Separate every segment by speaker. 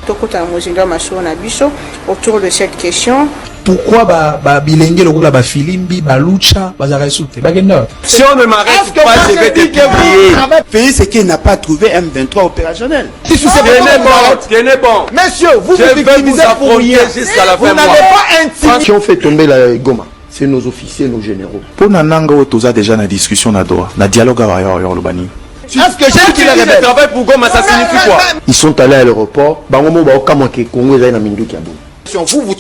Speaker 1: tokota mozindo masho na biso autour de cette question.
Speaker 2: Pourquoi bilenge lokola ba filimbi ba lucha bazara soute bagenda?
Speaker 3: Si on ne m'arrête pas, je vais te publier.
Speaker 4: Le pays c'est qu'il n'a pas trouvé M23 opérationnel.
Speaker 3: Tenez bon.
Speaker 4: Messieurs, vous
Speaker 3: je vais vous affronter jusqu'à la fin.
Speaker 4: Vous n'avez pas intimidé.
Speaker 5: Qui ont fait tomber la Goma, c'est nos officiers, nos généraux.
Speaker 6: Pour Nananga, on a déjà une discussion na Doha, na dialogue avec Lobani.
Speaker 4: Est-ce que j'ai dit
Speaker 3: le travail pour Goma, ça signifie quoi?
Speaker 5: Ils sont allés à l'aéroport. Bangomo ba okamoke Congo za na mindu kiabo.
Speaker 4: Tu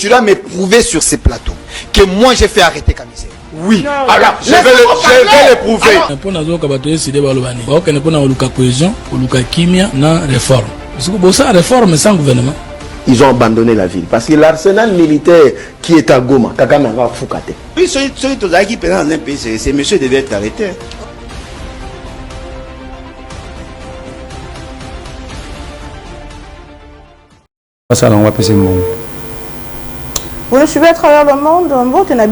Speaker 4: dois me prouver sur ces plateaux que moi j'ai fait arrêter Kamisé.
Speaker 3: Oui, alors je vais le prouver.
Speaker 7: Pour nous, on va décider de l'Albanie. On va nous faire cohésion, pour nous kimia, na réforme. Parce que ça réforme sans gouvernement.
Speaker 5: Ils ont abandonné la ville parce que l'arsenal militaire qui est à Goma, Kagame va Fukate.
Speaker 4: Oui, celui qui est dans un pays, ces messieurs devaient être arrêtés.
Speaker 6: Ça, on va passer mon.
Speaker 1: Vous le suivez à travers le monde, il y a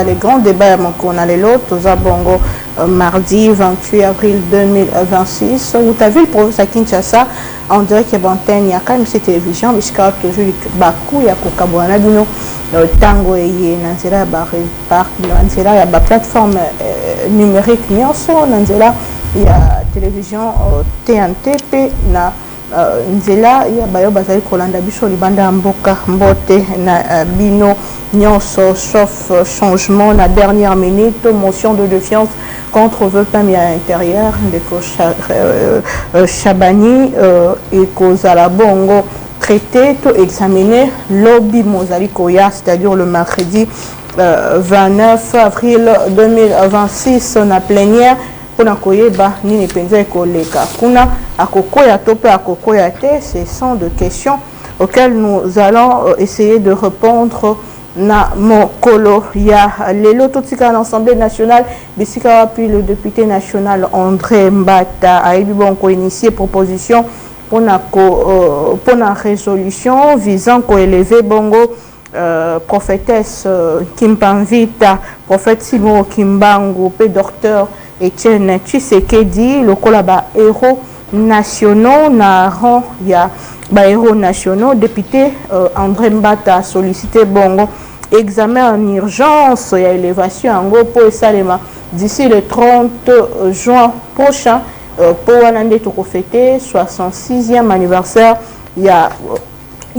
Speaker 1: les grands débats qu'on a les lots, Bongo, mardi 28 avril 2026. Vous avez vu le professeur Kinshasa, en direct qu'il y a antenne, il y a quand même cette télévision, mais il y a toujours Bakou, il y a Kokabouana, Tango et Nanzela, il y a la plateforme numérique, il y a télévision TNT, Nzela ya bayo bazali kolanda biso libanda mboka mbote na bino nyonso sauf changement na dernière minute, motion de défiance contre vœu permis à l'intérieur de Chabani et Kozala Bongo traité to examiné lobby Mozali Koya, c'est-à-dire le mercredi 29 avril 2026 na plénière. Ce sont des questions auxquelles nous allons essayer de répondre. Na Mokolo, il y a l'Élototika à l'Assemblée nationale, puis le député national André Mbata a initié proposition pour la résolution visant à élever Bongo prophétesse Kimpanvita, prophète Simon Kimbangu, docteur Etienne Tshisekedi, le kolaba héros nationaux, narrant il y a héros nationaux, député André Mbata a sollicité Bongo examen en urgence, il y a élévation en gros pour Salema d'ici le 30 juin prochain pour Wanande Toko fêter 66e anniversaire. Il y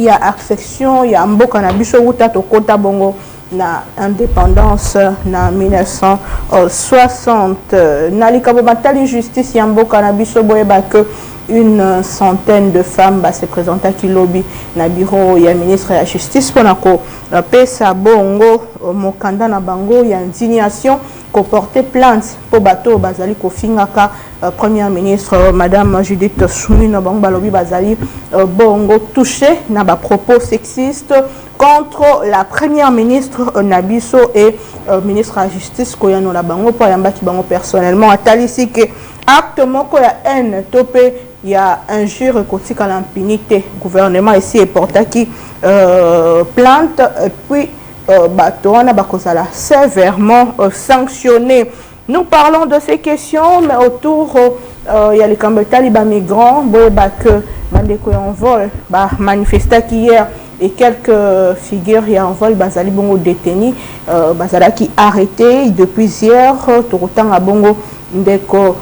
Speaker 1: a affection, il y a Mboka na biso wuta Tokota Bongo na indépendance na 1960 nalikabo batali justice ya Mboka na biso boyeba que une centaine de femmes se présentent à Kilobi na bureau ya ministre de la justice pour nako pesa bongo mokanda na bango ya indignation ko porter plainte pour bateau bazali ko fingaka première ministre madame Judith Soumina bango balobi bazali bongo touché na ba propos sexistes contre la première ministre Nabiso et ministre de la justice koyano la bango pour yamba ki bango personnellement atalisi que acte moko ya haine topé il y a injure critique à l'impunité. Le gouvernement ici est porté qui plainte et puis Batoana Bakozala sévèrement sanctionné. Nous parlons de ces questions, mais autour il y a les Kambetali migrants, que Mandeko en vol, manifesté hier et quelques figures y en vol, Bazali Bongo détenus, Bazala qui arrêté depuis hier, tout autant à Bongo. Ndeko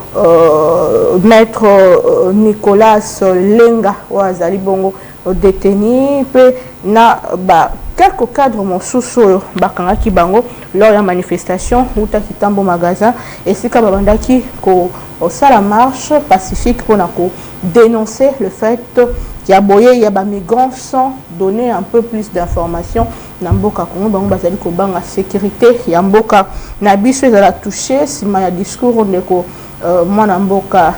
Speaker 1: maître Nicolas Lenga Ouazali Bongo détenu pe na quelques cadres mon sous-sol bakanga ki bango lors de la manifestation uta kitambo magasin et si kabandaki ko sala marche pacifique pour nako dénoncer le fait qu'il y a boyé il y a migrants sans donner un peu plus d'informations Namboka Kongo bango bazali ko banga sécurité ya mboka na biso za la toucher si ma discours ndeko mwana mboka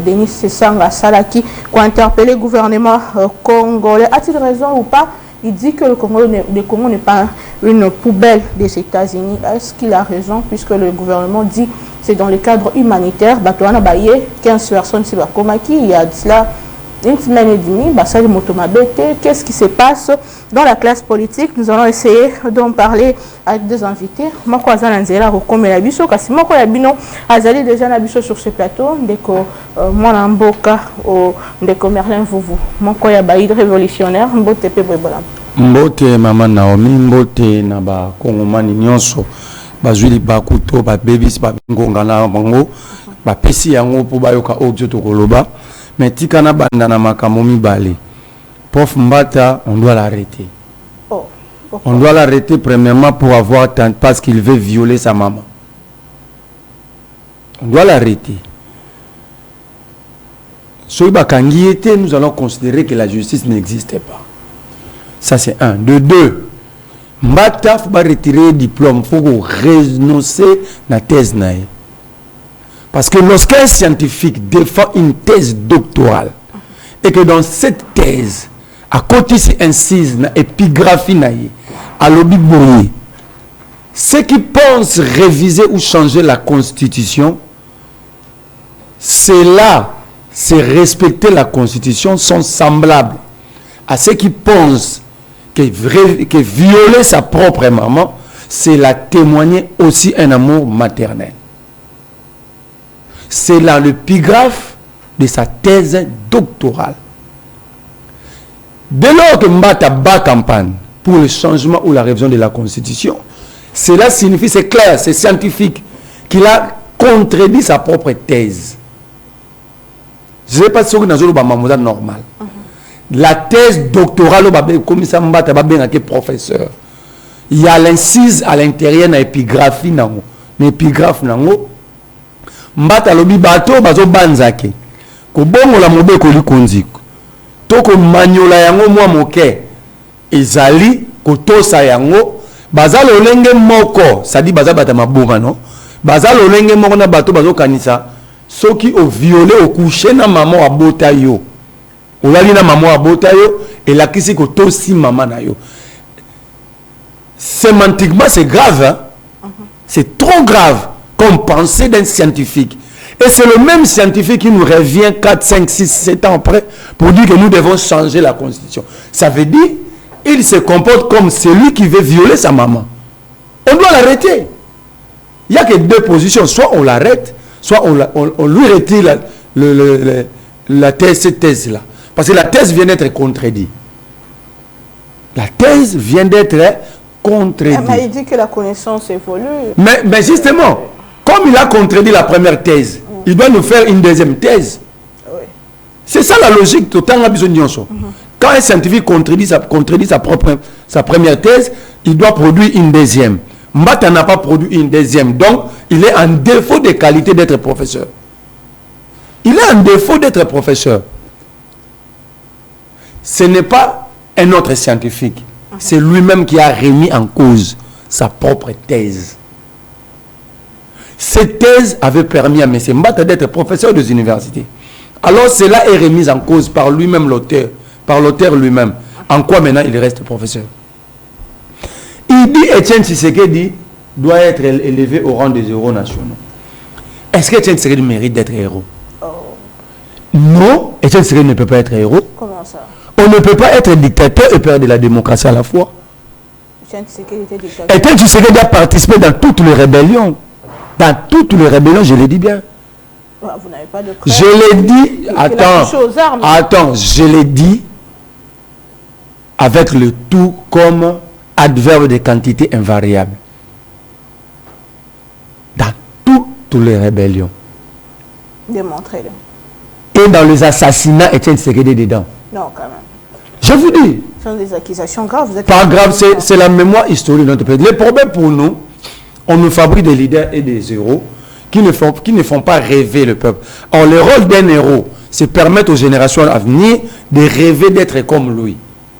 Speaker 1: Denis Sesanga Salaki ko interpeller le gouvernement congolais a-t-il raison ou pas? Il dit que le Congo n'est pas une poubelle des États-Unis. Est-ce qu'il a raison puisque le gouvernement dit c'est dans le cadre humanitaire Batouana Baye 15 personnes c'est Bakomaki il y a de cela une semaine et demie, Bassali Motomabete. Qu'est-ce qui se passe dans la classe politique? Nous allons essayer d'en parler avec deux invités. Moi, je suis comme la biso, parce que moi, je déjà na biso sur ce plateau. Ndeko moi Mboka au Ndeko Merlin Vouvou. Moi, je suis révolutionnaire. Mbote pe bola.
Speaker 8: Mbote Maman Naomi, mbote na ba Kongomani nyonso. Bazwili bakuto ba babies ba ngongana bango. Ba pesi yango po bayoka objo to koloba. Mais tikana banda na makambo mibale. Prof Mbata, on doit l'arrêter.
Speaker 1: Oh,
Speaker 8: on doit l'arrêter premièrement pour avoir parce qu'il veut violer sa maman. On doit l'arrêter. Nous allons considérer que la justice n'existait pas. Ça c'est un. De deux, Mbata faut pas retirer le diplôme, il faut renoncer la thèse. Parce que lorsqu'un scientifique défend une thèse doctorale et que dans cette thèse, à côté c'est incise na épigraphie naïe, à l'obi bourrier, ceux qui pensent réviser ou changer la constitution, c'est là, c'est respecter la constitution, sont semblables à ceux qui pensent que violer sa propre maman, c'est la témoigner aussi un amour maternel. C'est là l'épigraphe de sa thèse doctorale. Dès lors que Mbata bat campagne pour le changement ou la révision de la Constitution, cela signifie, c'est clair, c'est scientifique, qu'il a contredit sa propre thèse. Je ne sais pas si vous avez un normal. La thèse doctorale, comme ça, Mbata va bien être professeur. Il y a l'incise à l'intérieur de l'épigraphie. L'épigraphe, Mbata lobi bato bazo banzake ko bongo la mobe ko likonziko to ko manyola yango mwa moke ezali ko tosa yango bazalo lolenge moko sadi baza bata mabonga no bazalo lolenge moko na bato bazo kanisa soki o violer o coucher na maman wa bota yo olali na maman wa bota yo elakisi ko tosi maman na yo. Sémantiquement c'est grave, hein? C'est trop grave comme pensée d'un scientifique. Et c'est le même scientifique qui nous revient 4, 5, 6, 7 ans après pour dire que nous devons changer la constitution. Ça veut dire il se comporte comme celui qui veut violer sa maman. On doit l'arrêter. Il n'y a que deux positions. Soit on l'arrête, soit on lui retire la thèse, cette thèse-là. Parce que la thèse vient d'être contredite. La thèse vient d'être contredite.
Speaker 1: Mais il dit que la connaissance évolue.
Speaker 8: Mais justement, comme il a contredit la première thèse, il doit nous faire une deuxième thèse.
Speaker 1: Oui.
Speaker 8: C'est ça la logique totalement. Quand un scientifique contredit sa première thèse, il doit produire une deuxième. Mbata n'a pas produit une deuxième, donc il est en défaut de qualité d'être professeur. Il est en défaut d'être professeur. Ce n'est pas un autre scientifique. C'est lui-même qui a remis en cause sa propre thèse. Cette thèse avait permis à M. Mbata d'être professeur des universités. Alors cela est remis en cause par lui-même l'auteur, par l'auteur lui-même. En quoi maintenant il reste professeur? Il dit Etienne Tshisekedi doit être élevé au rang des héros nationaux. Est-ce que Etienne Tshisekedi mérite d'être héros? Non, Etienne Tshisekedi ne peut pas être héros.
Speaker 1: Comment ça?
Speaker 8: On ne peut pas être dictateur et perdre de la démocratie à la fois.
Speaker 1: Etienne Tshisekedi était dictateur.
Speaker 8: Etienne Tshisekedi a participé dans toutes les rébellions. Dans toutes les rébellions, je l'ai dit bien.
Speaker 1: Vous n'avez pas de preuve.
Speaker 8: Je l'ai dit, attends, je l'ai dit avec le tout comme adverbe de quantité invariable. Dans toutes les rébellions.
Speaker 1: Démontrez-le.
Speaker 8: Et dans les assassinats, Etienne Tshisekedi dedans.
Speaker 1: Non, quand même.
Speaker 8: Je vous dis.
Speaker 1: Ce sont des accusations graves. Vous êtes
Speaker 8: pas grave, c'est la mémoire historique de notre pays. Les problèmes pour nous, on nous fabrique des leaders et des héros qui ne font pas rêver le peuple. Or, le rôle d'un héros, c'est permettre aux générations à venir de rêver d'être comme lui.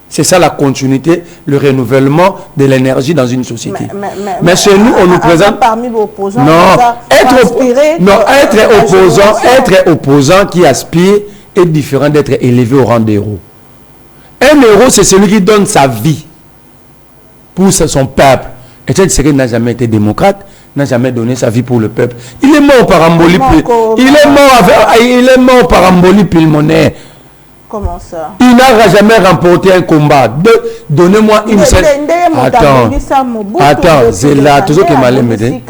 Speaker 8: C'est ça la continuité, le renouvellement de l'énergie dans une société. Mais chez nous, on nous présente...
Speaker 1: Parmi vos opposants,
Speaker 8: être opposant qui aspire est différent d'être élevé au rang d'héros. Un héros, c'est celui qui donne sa vie pour son peuple. Etienne Tshisekedi n'a jamais été démocrate, n'a jamais donné sa vie pour le peuple. Il est mort par embolie pulmonaire.
Speaker 1: Comment ça?
Speaker 8: Il n'aura jamais remporté un combat. Donnez-moi une seule... Attends, c'est là, tout ce qui m'a l'aimé.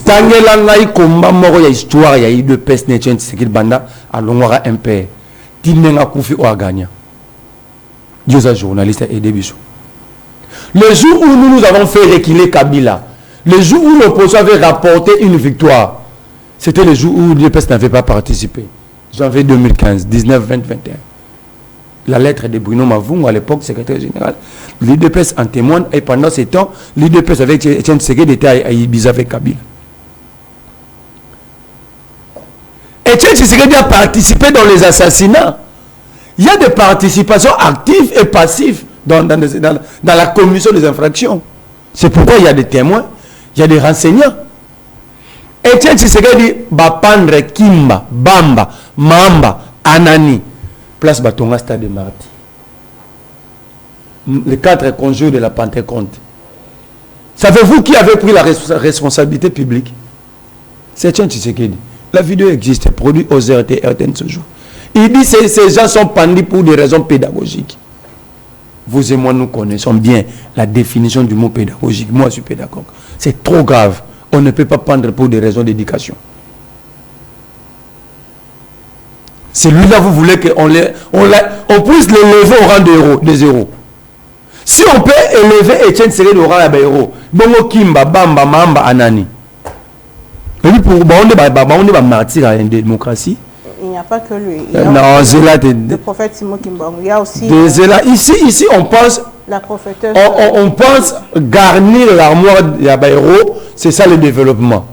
Speaker 8: Tangela ngai combat moko ya histoire ya de pes ne tient ce qu'il banda à longora MP. Tinenga kufi o gagna. Dieu sa journaliste et Debiso. Le jour où nous avons fait reculer Kabila, le jour où l'opposition avait rapporté une victoire, c'était le jour où l'UDPS n'avait pas participé. Janvier 2015, 19, 20, 21. La lettre de Bruno Mavungo, à l'époque secrétaire général, l'UDPS en témoigne, et pendant ce temps, l'UDPS avec Etienne Tshisekedi était à Ibiza avec Kabila. Etienne Tshisekedi a participé dans les assassinats. Il y a des participations actives et passives dans la commission des infractions. C'est pourquoi il y a des témoins, il y a des renseignants. Etienne Tshisekedi va prendre Kimba, Bamba, Mamba, Anani, place Batonga Stade de Martyrs. Les 4 conjures de la Pentecôte. Savez-vous qui avait pris la responsabilité publique? C'est Etienne Tshisekedi. La vidéo existe, produit aux RTN ce jour. Il dit que ces gens sont pendus pour des raisons pédagogiques. Vous et moi, nous connaissons bien la définition du mot pédagogique. Moi, je suis pédagogue. C'est trop grave. On ne peut pas prendre pour des raisons d'éducation. Celui-là, vous voulez qu'on puisse l'élever au rang des héros. Si on peut élever Etienne Tshisekedi au rang des héros, Bongo Kimba, Bamba, Mamba, Anani. Et puis pour on est martyr à la démocratie.
Speaker 1: Il n'y a pas que lui.
Speaker 8: Non, c'est là.
Speaker 1: Le prophète Simon Kimbangu. Il y a aussi.
Speaker 8: Ici, on pense.
Speaker 1: La prophétesse.
Speaker 8: On pense garnir l'armoire des héros, c'est ça le développement.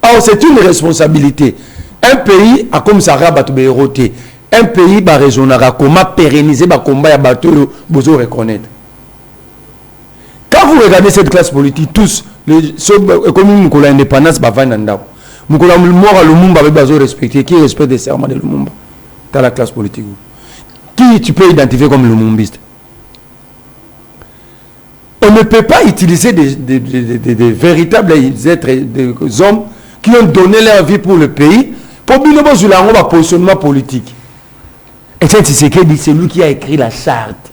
Speaker 8: Alors, c'est une responsabilité. Un pays a comme ça rabattu héros. Un pays va raisonner comment pérenniser le combat et bateau besoin reconnaître. Quand vous regardez cette classe politique, tous, comme nous l'indépendance, va venir. Nous avons Lumumba respecté. Qui respecte les serments de Lumumba dans la classe politique? Qui tu peux identifier comme Lumumbiste? On ne peut pas utiliser des véritables êtres, des hommes qui ont donné leur vie pour le pays pour bien un positionnement politique. Et c'est c'est lui qui a écrit la charte.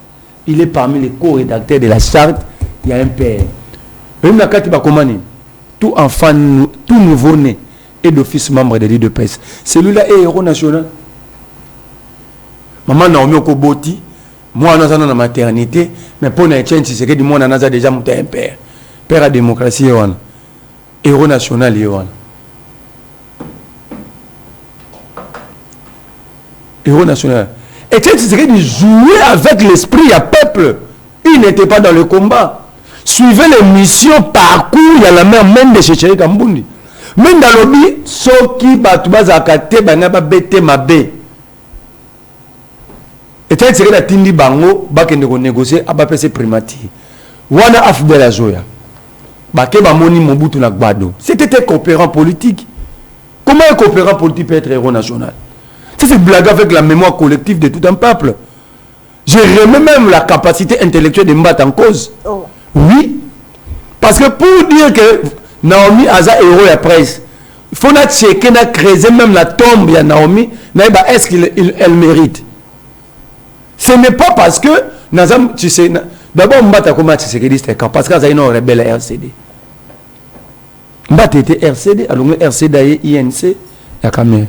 Speaker 8: Il est parmi les co-rédacteurs de la charte. Il y a un père. Tout enfant, tout nouveau-né et d'office membre de l'UDPS. Celui-là est héros national. Maman Naomi Okoboti, moi, on a dans la maternité, mais pour Etienne Tshisekedi, moi, on a déjà monté un père. Père à démocratie, héros national, héros national. Etienne Tshisekedi jouait avec l'esprit à peuple. Il n'était pas dans le combat. Suivez les missions, parcours, il y a la même de Chéchéri Kambundi. Même dans le lobby, ceux qui battent Akate, Banaba Bete Mabe. Et tu sais que la Tindi Bango, Bakende négocier, Abapese Primati. Wana Afdel Azoya. Bake Bamoni Mobutu Nagbado. C'était un coopérant politique. Comment un coopérant politique peut être héros national? C'est blague avec la mémoire collective de tout un peuple. Je remets même la capacité intellectuelle de me battre en cause. Oh. Oui. Parce que pour dire que Naomi Aza héros et presse, il faut checker, creuser même la tombe de Naomi, est-ce qu'elle mérite? Ce n'est pas parce que Nazam, tu sais, d'abord on bat comment tu sais que c'est parce que ça une rebelle RCD. Mbat était RCD, alors RCD INC, la caméra.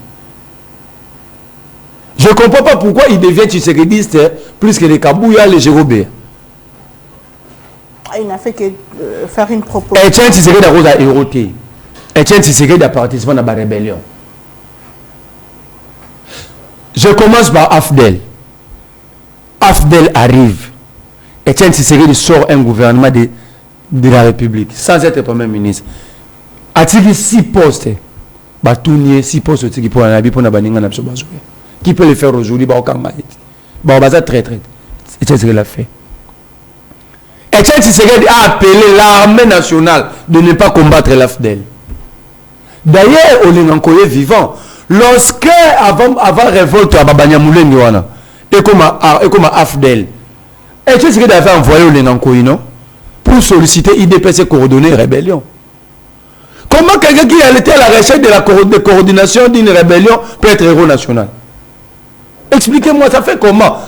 Speaker 8: Je ne comprends pas pourquoi il devient tshisekidiste plus que les Kabouya, les Jérobé.
Speaker 1: Il n'a fait que faire une proposition.
Speaker 8: Etienne Tshisekedi a rose à éroté. Etienne Tshisekedi a participé à la rébellion. Je commence par Afdel. Afdel arrive. Etienne Tshisekedi sort un gouvernement de la République sans être Premier ministre. A-t-il 6 postes? Batounier 6 postes pour un habit pour la baninga na Psobazoé. Qui peut le faire aujourd'hui? Très très. Etienne Tshisekedi l'a fait. Etienne Tshisekedi a appelé l'armée nationale de ne pas combattre l'Afdel. D'ailleurs, Olengankoye vivant, lorsque avant révolte à Babanyamoulengi wana, et comme Afdel, Etienne Tshisekedi avait envoyé Olengankoye, non, pour solliciter IDPS coordonner rébellion. Comment quelqu'un qui a été à la recherche de la coordination d'une rébellion peut être héros national? Expliquez-moi, ça fait comment?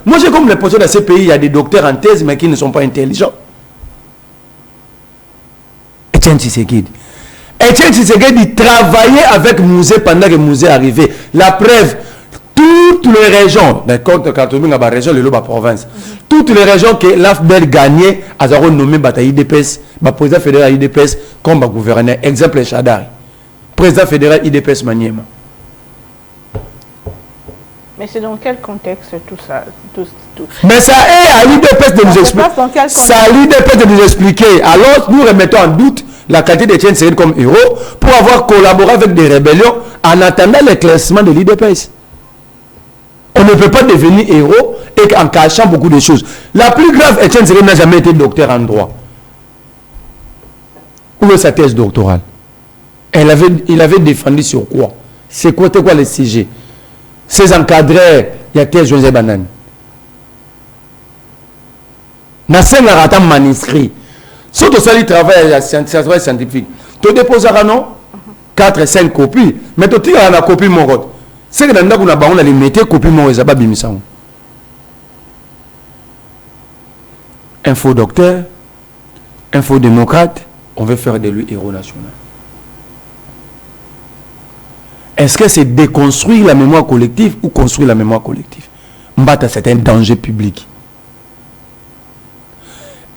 Speaker 8: Moi, j'ai comme l'impression dans ces pays, il y a des docteurs en thèse, mais qui ne sont pas intelligents. Etienne Tshisekedi travaillait avec Mouzé pendant que Mouzé arrivait. La preuve, toutes les régions, quand on a la région, le province, toutes les régions que l'AFDEL gagnait, elles ont nommé IDPS, le président fédéral IDPS comme gouverneur. Exemple, Chadari, président fédéral IDPS Maniema.
Speaker 1: Mais c'est dans quel contexte tout ça tout.
Speaker 8: Mais ça est à l'IDPS de nous expliquer. Ça à l'IDPS de nous expliquer. Alors, nous remettons en doute la qualité d'Etienne Tshisekedi comme héros pour avoir collaboré avec des rébellions en attendant l'éclaircissement de l'IDPS. On ne peut pas devenir héros et en cachant beaucoup de choses. La plus grave, Etienne Tshisekedi n'a jamais été docteur en droit. Où est sa thèse doctorale? Il avait défendu sur quoi? C'est quoi les sujets? Ces encadrés, il y a thèse José Banane. Nasser n'a pas manuscrit. Surtout ça, il travaille scientifique. Tu déposeras non 4 et 5 copies. Mais tu tires la copie mon route. C'est que dans le on a les mettre copie mon réserve bimisan. Info docteur, info démocrate, on veut faire de lui héros national. Est-ce que c'est déconstruire la mémoire collective ou construire la mémoire collective? Mbata, c'est un danger public.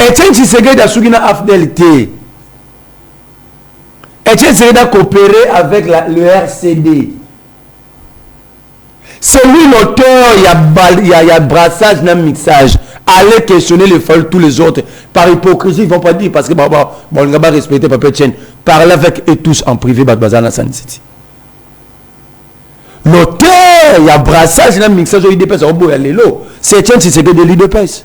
Speaker 8: Etienne Tshisekedi a suivi la AFDLT. Etienne Tshisekedi a coopéré avec le RCD. C'est lui l'auteur, il y a brassage, il y a mixage. Allez questionner les folles, tous les autres. Par hypocrisie, ils ne vont pas dire parce que on ne va pas respecter Papa Etienne. Parlez avec eux tous en privé, Bazana San City. L'auteur, il y a brassage, il y a mixage au IDPS, c'est Etienne Tshisekedi de l'IDPS.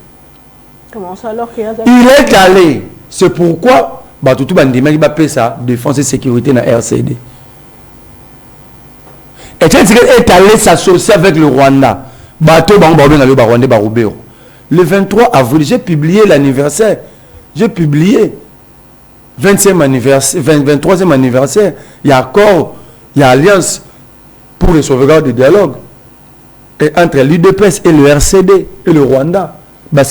Speaker 1: Comment ça alors qu'il y a...
Speaker 8: Il est allé. C'est pourquoi tout le monde dit ça, défense et sécurité dans la RCD. Etienne Tshisekedi est allé s'associer avec le Rwanda. Le 23 avril, j'ai publié l'anniversaire. J'ai publié 20e anniversaire, 23e anniversaire. Il y a accord, il y a alliance pour le sauvegarde du dialogue. Et entre l'UDPS et le RCD et le Rwanda. La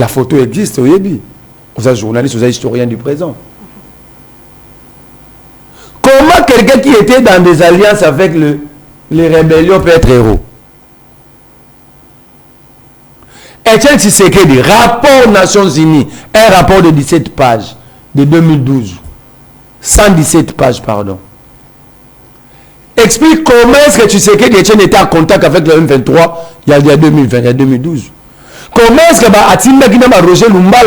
Speaker 8: photo existe, vous êtes journaliste, vous êtes historien du présent. Comment quelqu'un qui était dans des alliances avec les rébellions peut être héros? Etienne Tshisekedi, rapport aux Nations Unies, un rapport de 17 pages de 2012. 117 pages, pardon. Explique comment est-ce que Tshisekedi Etienne était en contact avec le M23 il y a 2020, il y a 2012. Comment est-ce que Atinda Guinama Roger Lumba,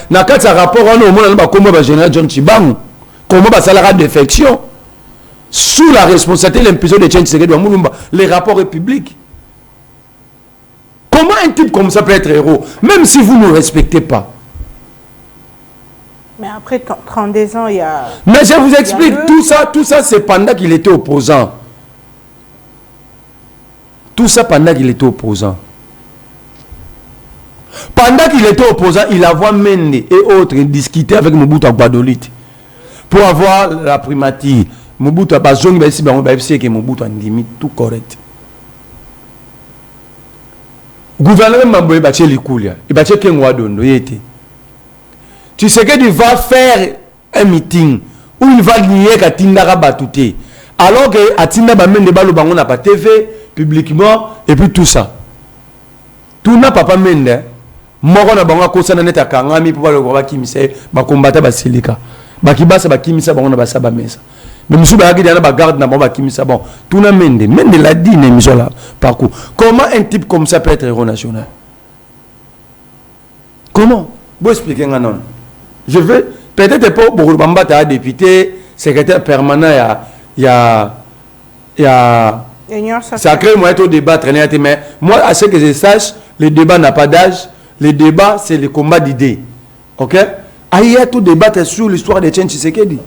Speaker 8: dans un rapport, on a général John Chibangu, comment ça la défection sous la responsabilité de l'impuissance de Etienne Tshisekedi, les rapports publics. Comment un type comme ça peut être héros, même si vous ne le respectez pas?
Speaker 1: Mais après 32 ans, il y a...
Speaker 8: Mais je vous explique, tout ça c'est pendant qu'il était opposant. Tout ça pendant qu'il était opposant. Pendant qu'il était opposant, il avait Mende et autres discuté avec Mobutu Agbadolit pour avoir la primature. Mobutu a besoin de Mobutu en limite, tout correct. Gouvernement Mamboye Baché Likoulia, il Baché Kengwadondo, il était. Tu sais qu'il va faire un meeting où il va nier qu'à Tindara Batouté. Alors que à Tindara Mende Balo Bango n'a pas TV publiquement et puis tout ça. Tout n'a pas Mende. Moko na bango ko sana neta kangami pour le roi Kimise ba combattre ba Silika. Ba kibasa ba Kimisa bango na ba saba mesa. Mais monsieur ba gidi na ba garde na ba Kimisa bon. Tout na Mende l'a dit na émission là parcours. Comment un type comme ça peut être héros national? Comment? Vous expliquez non. Je veux peut-être pas pour Bamba ta député, secrétaire permanent ça crée moyen de débattre mais moi à ce que je sache, le débat n'a pas d'âge. Le débat, c'est le combat d'idées. Ok? Il y a tout débattre sur l'histoire de Etienne Tshisekedi.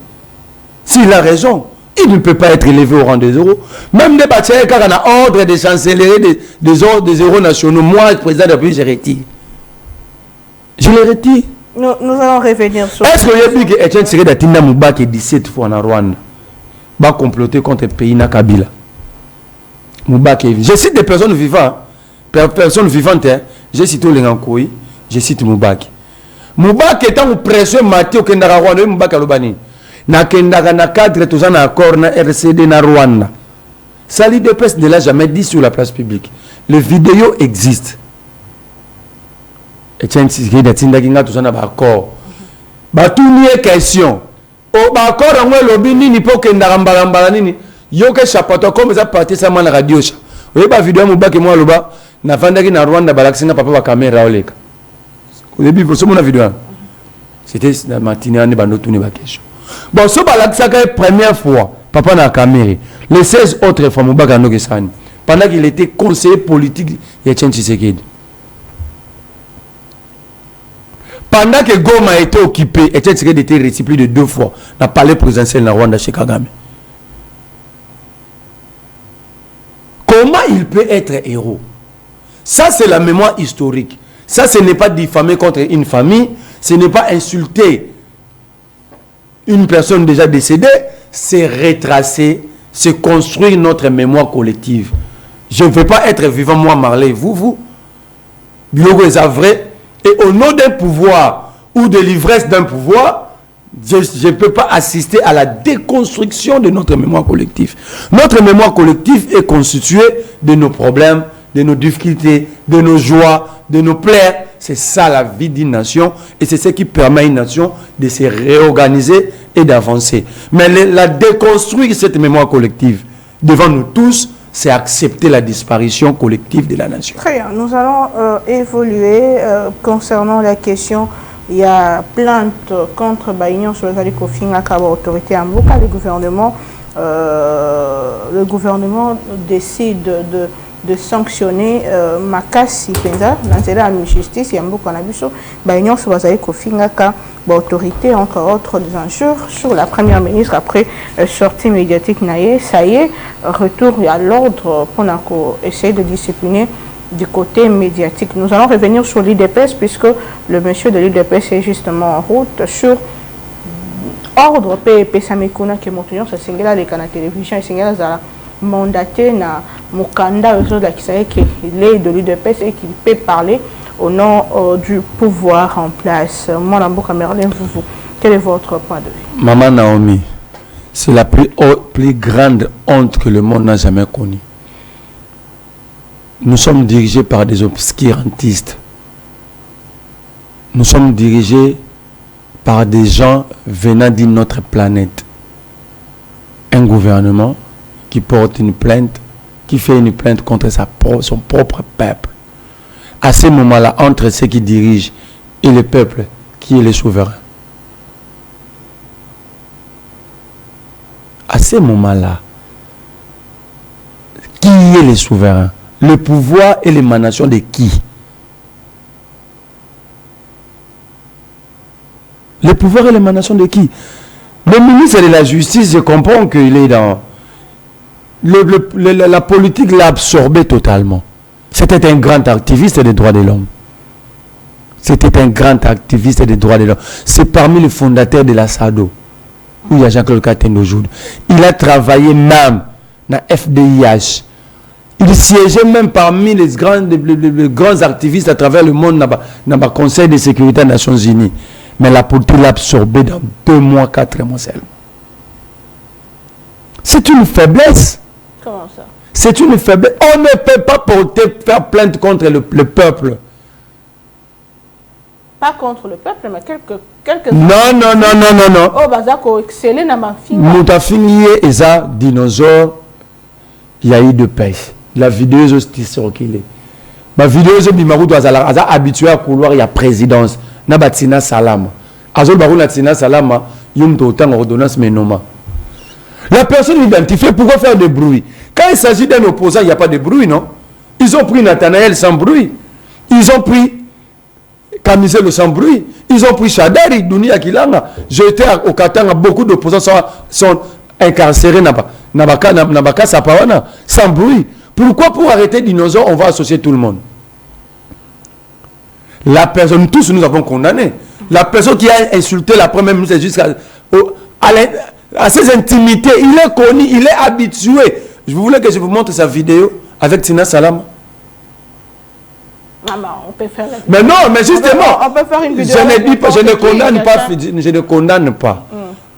Speaker 8: S'il a raison, il ne peut pas être élevé au rang des héros. Même des bâtiments, quand on a ordre de chancellerie des héros nationaux, moi, président de la République, je retire. Je le retire.
Speaker 1: Nous allons revenir sur...
Speaker 8: Est-ce que vous avez dit que Etienne Tshisekedi a Tinda Moubaki 17 fois en Rwanda va comploter contre le pays na Kabila? Moubaki. Je cite des personnes vivantes. Personnes vivantes, hein. J'ai cité Olengankoui, je cite Moubaki. Moubaki étant au précieux Mathieu Kendara Rwanda, Moubaki Alobani. Na Kendara na cadre tout ça na accord na RCD na Rwanda. Ça l'IDPS ne l'a jamais dit sur la place publique. Les vidéos existent. Et tiens, si il y a tout ça na accord. Bah tout n'y est question. Au accord en moi lobby ni pour Kendara mbala nini. Yo que chapeau comme ça parti ça man radio. Vous voyez pas vidéo Moubaki moi loba. Na vandaki na Rwanda balakisina papa wa caméra oleka. Au début vous savez la vidéo. C'était la matinée on est bando tourner ba question. Bon so balakisaka première fois papa na caméra. Les 16 autres fois Moubaka Nogesani pendant qu'il était conseiller politique de Etienne Tshisekedi. Pendant que Goma était occupé, Etienne Tshisekedi était reçu plus de 2 fois dans le palais présidentiel na Rwanda chez Kagame. Comment il peut être héros? Ça, c'est la mémoire historique. Ça, ce n'est pas diffamer contre une famille. Ce n'est pas insulter une personne déjà décédée. C'est retracer, c'est construire notre mémoire collective. Je ne veux pas être vivant, moi, Marley, vous. Bilogo est vrai. Et au nom d'un pouvoir ou de l'ivresse d'un pouvoir, je ne peux pas assister à la déconstruction de notre mémoire collective. Notre mémoire collective est constituée de nos problèmes, de nos difficultés, de nos joies, de nos plaies. C'est ça la vie d'une nation et c'est ce qui permet à une nation de se réorganiser et d'avancer. Mais la déconstruire cette mémoire collective devant nous tous, c'est accepter la disparition collective de la nation.
Speaker 1: Très bien, nous allons évoluer concernant la question. Il y a plainte contre Baïnion sur les Kofinga Kaba autorité en Mboka. Le gouvernement décide de sanctionner Makassi Penza dans la justice. Il y a Mboka Nabiso. Baïnion sur les Kofinga Kaba autorité, entre autres des injures sur la première ministre après sortie médiatique naïe. Ça y est, retour à l'ordre pour essayer de discipliner du côté médiatique. Nous allons revenir sur l'IDPS puisque le monsieur de l'IDPS est justement en route sur ordre PEP Samekuna qui est monté sur Singela de la télévision et Singela a mandaté na Mukanda qui sait qu'il est de l'IDPS et qu'il peut parler au nom du pouvoir en place. Mon caméra, vous, quel est votre point de vue?
Speaker 8: Maman Naomi, c'est la plus grande honte que le monde n'a jamais connue. Nous sommes dirigés par des obscurantistes. Nous sommes dirigés par des gens venant d'une autre planète. Un gouvernement qui porte une plainte, qui fait une plainte contre son propre peuple. À ce moment-là, entre ceux qui dirigent et le peuple, qui est le souverain? À ce moment-là, qui est le souverain? Le pouvoir et l'émanation de qui? Le pouvoir et l'émanation de qui? Le ministre de la Justice, je comprends qu'il est dans... la politique l'a absorbé totalement. C'était un grand activiste des droits de l'homme. C'était un grand activiste des droits de l'homme. C'est parmi les fondateurs de la SADO, où il y a Jean-Claude Katende aujourd'hui. Il a travaillé même dans FDIH. Il siégeait même parmi les grands activistes à travers le monde dans le Conseil de sécurité des Nations Unies. Mais la politique l'a absorbé dans 2 mois, 4 mois seulement. C'est une faiblesse.
Speaker 1: Comment ça?
Speaker 8: C'est une faiblesse. On ne peut pas faire plainte contre le peuple.
Speaker 1: Pas contre le peuple, mais quelques...
Speaker 8: Non.
Speaker 1: Oh, Bazako, excellent dans ma fille.
Speaker 8: Moutafini et Eza, dinosaure, il y a eu de pêche. La vidéo est circulée. Ma vidéo est bimarou habitué à couloir, il y a présidence. Nabatina Salama. Azol Barou Natina Salama, yum autant ordonnance menoma. La personne identifiée, pourquoi faire de bruit? Quand il s'agit d'un opposant, il n'y a pas de bruit, non? Ils ont pris Nathanaël sans bruit. Ils ont pris Kamiselo sans bruit. Ils ont pris Chadari, Dunia Kilanga. J'étais au Katanga, beaucoup d'opposants sont incarcérés Nabaka Sapawana, sans bruit. Pourquoi pour arrêter dinosaures, on va associer tout le monde? La personne, tous nous avons condamné. La personne qui a insulté la première ministre jusqu'à ses intimités, il est connu, il est habitué Je voulais que je vous montre sa vidéo avec Tina Salama.
Speaker 1: Ah, on peut faire
Speaker 8: mais non, mais justement,
Speaker 1: on peut faire une vidéo.
Speaker 8: Je ne dis pas, je ne condamne pas.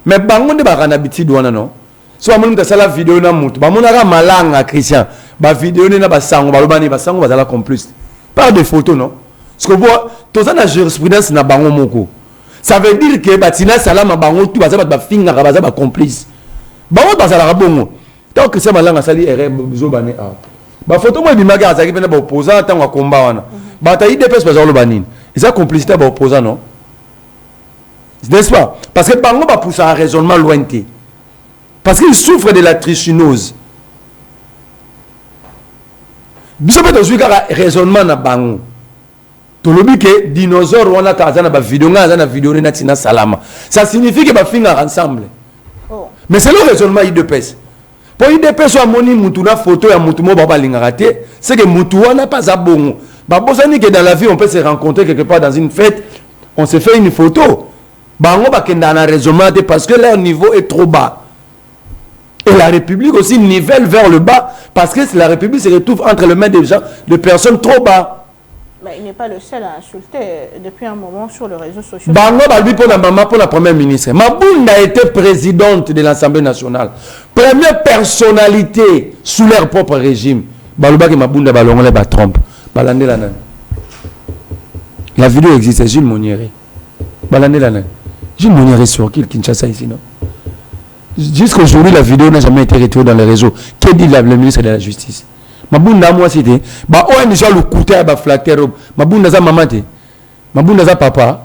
Speaker 8: Mais bango de barana habitude wana non. So amoni ta sala vidéo na mutu. Ba monaka malanga Christian. Ba vidéo na ba sango ba lobani ba sango ba zala complice. Pas de photos non. Parce que vois, tout ça na jurisprudence na bango moko. Ça veut dire que Batina Salama bango tout ba finga ba complice. Bango ba zala bongo. Tant que Christian malanga sali erreur zo bani a. Ba photo moi bimaga azaki pena ba opposant tant wa combat wana. Ba ta IDPS ba zalo banine. Et ça complicité ba opposant non. N'est-ce pas? Parce que bango ba pousse un raisonnement lointain. Parce qu'il souffre de la trichinose. Biso pe to suika raisonnement na bango. To lobi que dinosaure wana ka azana ba vidéo nga azana vidéo na Tina Salama. Ça signifie que ba finga ensemble. Oh. Mais c'est le raisonnement IDPS. Pour IDPS soit moni mutu na photo ya mutu mo baba linga raté, c'est que mutu wana pas za bongo. Ba bosani que dans la vie on peut se rencontrer quelque part dans une fête, on se fait une photo. Bango ba kenda na raisonnement parce que leur niveau est trop bas. Et la République aussi nivelle vers le bas parce que la République se retrouve entre les mains des gens, de personnes trop bas.
Speaker 1: Mais il n'est pas le seul à insulter depuis un moment sur les réseaux sociaux.
Speaker 8: Bango balbi pour la maman, pour la première ministre. Mabunda a été présidente de l'Assemblée nationale. Première personnalité sous leur propre régime. Baluba qui Mabunda balongole ba trompe. Balande la nan. La vidéo existe, Gilles Monieri. Balande la nan. Gilles Monieri sur qui Kinshasa ici non? Jusqu'aujourd'hui, la vidéo n'a jamais été retrouvée dans les réseaux. Que dit le ministre de la Justice? Mabunda moi c'était ba ONG le couteau ba flatter Mabunda za maman te Mabunda za papa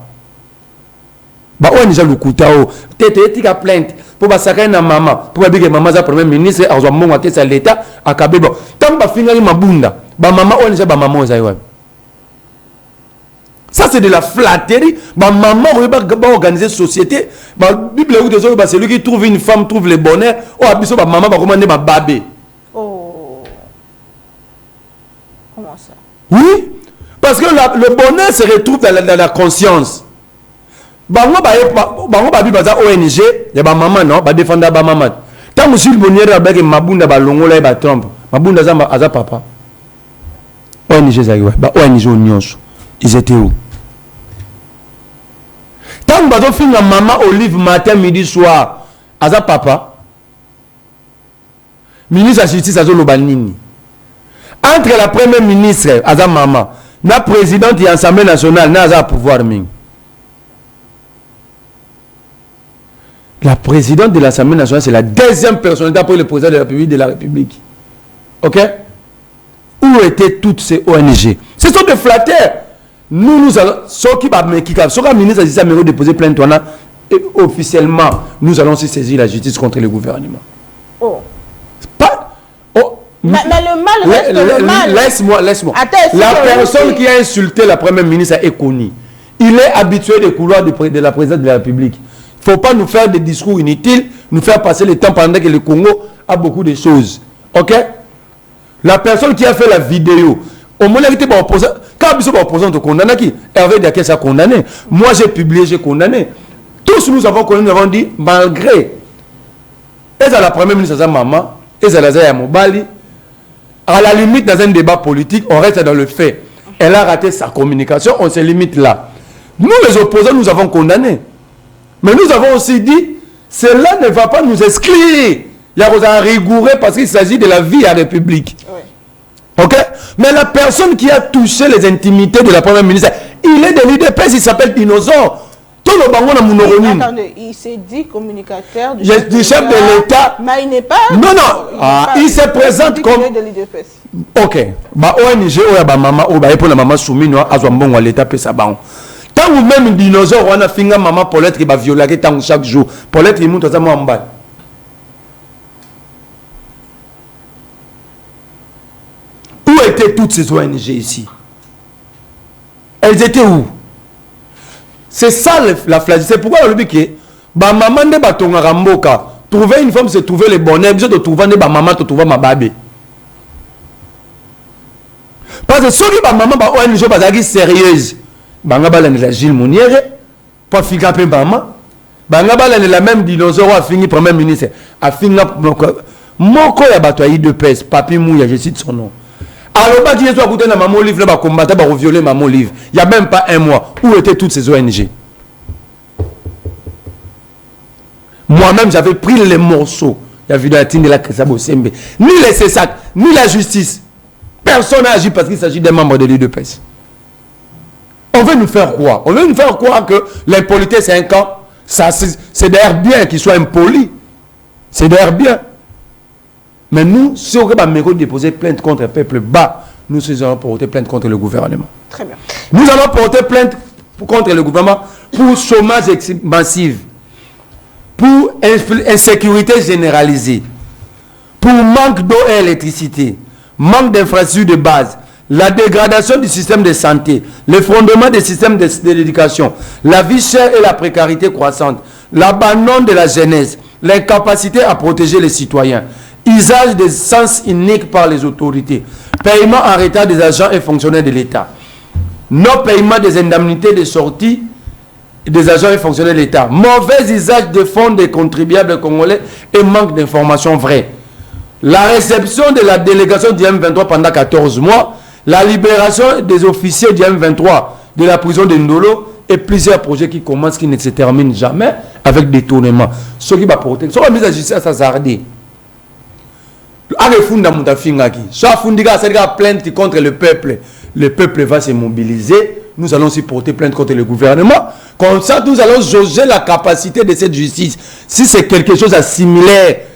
Speaker 8: ba ONG le couteau tete tika plainte pour ba saka na maman pour ba bige maman za premier ministre azwa mongo te sa l'état akabebo tant ba fingali Mabunda ba maman ONG ba maman za yob. Ça c'est de la flatterie. Ma maman va organiser société. Ma Bible où des autres, celui qui trouve une femme trouve le bonheur. Oh abisso ba maman va commander ma babé.
Speaker 1: Oh. Comment ça?
Speaker 8: Oui, parce que le bonheur se retrouve dans la conscience. Bango ba bi baza ONG, ya ba maman non, ba défendre ba maman. Tant monsieur le bonheur avec Mabunda ba longola ba Trump. Mabunda za aza papa. ONG za yo, ba ONG nyonso. Ils étaient où? Tant que vous faites maman Olive matin, midi, soir, aza papa, ministre de la Justice, aza lobanini. Entre la première ministre, aza maman, la présidente de l'Assemblée nationale, aza pouvoir ming. La présidente de l'Assemblée nationale, c'est la deuxième personnalité après le président de la République. Ok? Où étaient toutes ces ONG? Ce sont des flatteurs. Nous allons, ceux qui le ministre a dit déposer plainte, et officiellement, nous allons saisir la justice contre le gouvernement.
Speaker 1: Oh.
Speaker 8: Pas. Oh.
Speaker 1: Mais le mal reste le mal.
Speaker 8: Laisse-moi. La personne qui a insulté la première ministre est connue. Il est habitué des couloirs de la présidente de la République. Il ne faut pas nous faire des discours inutiles, nous faire passer le temps pendant que le Congo a beaucoup de choses. Ok? La personne qui a fait la vidéo, au moins, il était opposant. Quand il est opposant, on condamne qui? Hervé Diakès a condamné. Moi, j'ai publié, j'ai condamné. Tous nous avons condamné, nous avons dit, malgré. Et à la première ministre, sa maman, et à la Zaya Mobali, à la limite, dans un débat politique, on reste dans le fait. Elle a raté sa communication, on se limite là. Nous, les opposants, nous avons condamné. Mais nous avons aussi dit, cela ne va pas nous exclure. Il y a un rigoureux parce qu'il s'agit de la vie à la République. Oui. Ok? Mais la personne qui a touché les intimités de la première ministre, il est de l'UDPS, il s'appelle Dinosaure. Tout le bango na monoroni.
Speaker 1: Attendez, il s'est dit communicateur
Speaker 8: du chef de l'État.
Speaker 1: Mais il n'est pas.
Speaker 8: Non. Il se présente comme. Ok. Bah ONG ou ba maman ou ba pour la maman soumise à Zwambongo à l'État pesa bango. Tant ou même Dinosaure on a finga maman Paulette qui va violer tant chaque jour. Paulette il monte à moi en bas. Où étaient toutes ces ONG ici? Elles étaient où? C'est ça la flagellation. C'est pourquoi on dit que ma maman ne va pas ramboka. Trouver une femme, c'est trouver le bonheur. Besoin de trouver ma maman, de trouver ma baby. Parce que ceux qui ma maman, ma ONG, sont sérieuse. Banga bala la Gilles Monieri, pas figa pe maman. Banga bala la même dinosaure a fini premier ministre. A fini Moko ya bato ya IDPS, Papi Mouya, je cite son nom. Alors, pas dire, toi, dans Maman Livre, là, combattre, va violer Maman Livre. Il n'y a même pas un mois. Où étaient toutes ces ONG? Moi-même, j'avais pris les morceaux. Il y a vu la tine de la Kresabo Sembe. Ni les CESAC, ni la justice. Personne n'a agi parce qu'il s'agit des membres de l'UDPS. On veut nous faire croire. On veut nous faire croire que l'impolitesse, c'est un camp. C'est d'ailleurs bien qu'il soit impoli. C'est d'ailleurs bien. Mais nous, si on va déposer plainte contre le peuple bas, nous allons porter plainte contre le gouvernement.
Speaker 1: Très bien.
Speaker 8: Nous allons porter plainte contre le gouvernement pour chômage massif, pour insécurité généralisée, pour manque d'eau et d'électricité, manque d'infrastructures de base, la dégradation du système de santé, l'effondrement des systèmes de l'éducation, la vie chère et la précarité croissante, l'abandon de la jeunesse, l'incapacité à protéger les citoyens, usage des sens uniques par les autorités, paiement en retard des agents et fonctionnaires de l'État, non-paiement des indemnités de sortie des agents et fonctionnaires de l'État, mauvais usage des fonds des contribuables congolais et manque d'informations vraies. La réception de la délégation du M23 pendant 14 mois, la libération des officiers du M23 de la prison de Ndolo et plusieurs projets qui commencent, qui ne se terminent jamais avec détournement. Ce qui va porter, ce qui va mise à justice à Sazardi. Soit plainte contre le peuple va se mobiliser. Nous allons aussi porter plainte contre le gouvernement. Comme ça, nous allons jauger la capacité de cette justice. Si c'est quelque chose de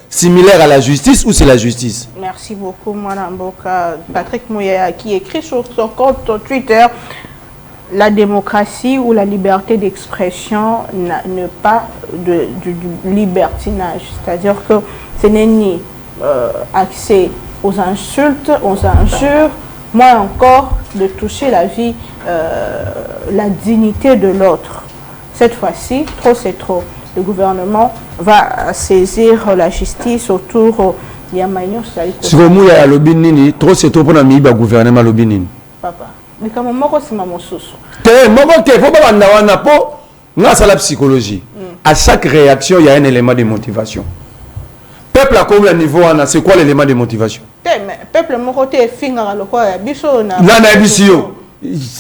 Speaker 8: similaire à la justice ou c'est la justice.
Speaker 1: Merci beaucoup, Madame Boka. Patrick Mouya qui écrit sur son compte Twitter: la démocratie ou la liberté d'expression n'est pas du libertinage. C'est-à-dire que ce n'est ni accès aux insultes, aux injures, moins encore de toucher la vie, la dignité de l'autre. Cette fois-ci, trop c'est trop. Le gouvernement va saisir la justice autour de Yamaïno.
Speaker 8: Si vous avez un lobby nini, trop c'est trop pour le gouvernement lobby nini.
Speaker 1: Papa, mais comme moi c'est maman soso.
Speaker 8: Faut pas na po, na la psychologie. À chaque réaction, il y a un élément de motivation. Peuple à combien de niveau c'est quoi l'élément de motivation?
Speaker 1: Peuple mon côté finga le quoi biso na.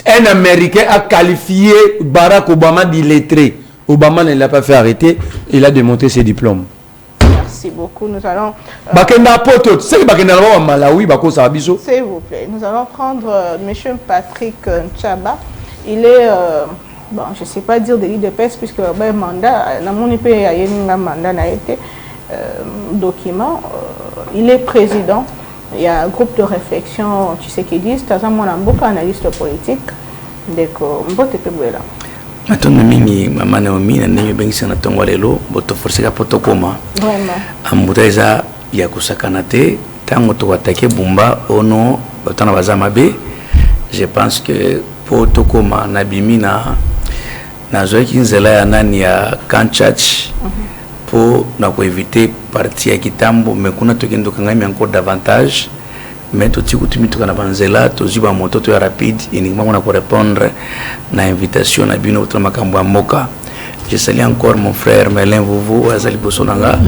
Speaker 8: Un Américain a qualifié Barack Obama d'illettré. Obama ne l'a pas fait arrêter, il a démonté ses diplômes.
Speaker 1: Merci beaucoup. Nous allons.
Speaker 8: S'il
Speaker 1: vous plaît, nous allons prendre M. Patrick Nchaba. Il est, bon, je ne sais pas dire de l'IDPS, puisque le mandat, document, il est président. Il y a un groupe de réflexion, tu sais qu'ils disent, tu as un analyste politique. Donc, on peut te là.
Speaker 9: Matona mingi mama Naomi na ndenge bengisa na tongo lelo boto forceka poto koma
Speaker 1: vraiment
Speaker 9: amutaiza ya kusakana te tango to atake bumba ono batana bazama be. Je pense que poto koma na bimina na zoeki nzela ya nani ya Kanchach pour na ko éviter partie ya kitambo mais kuna tokendo kangami encore davantage. Mais tout ce que tu as banzela, tu as moto tu rapide, uniquement on a pour répondre à l'invitation à Bino Tramakambo Moka. Je salue encore mon frère Melin Vouvou, Azali Bosonanga.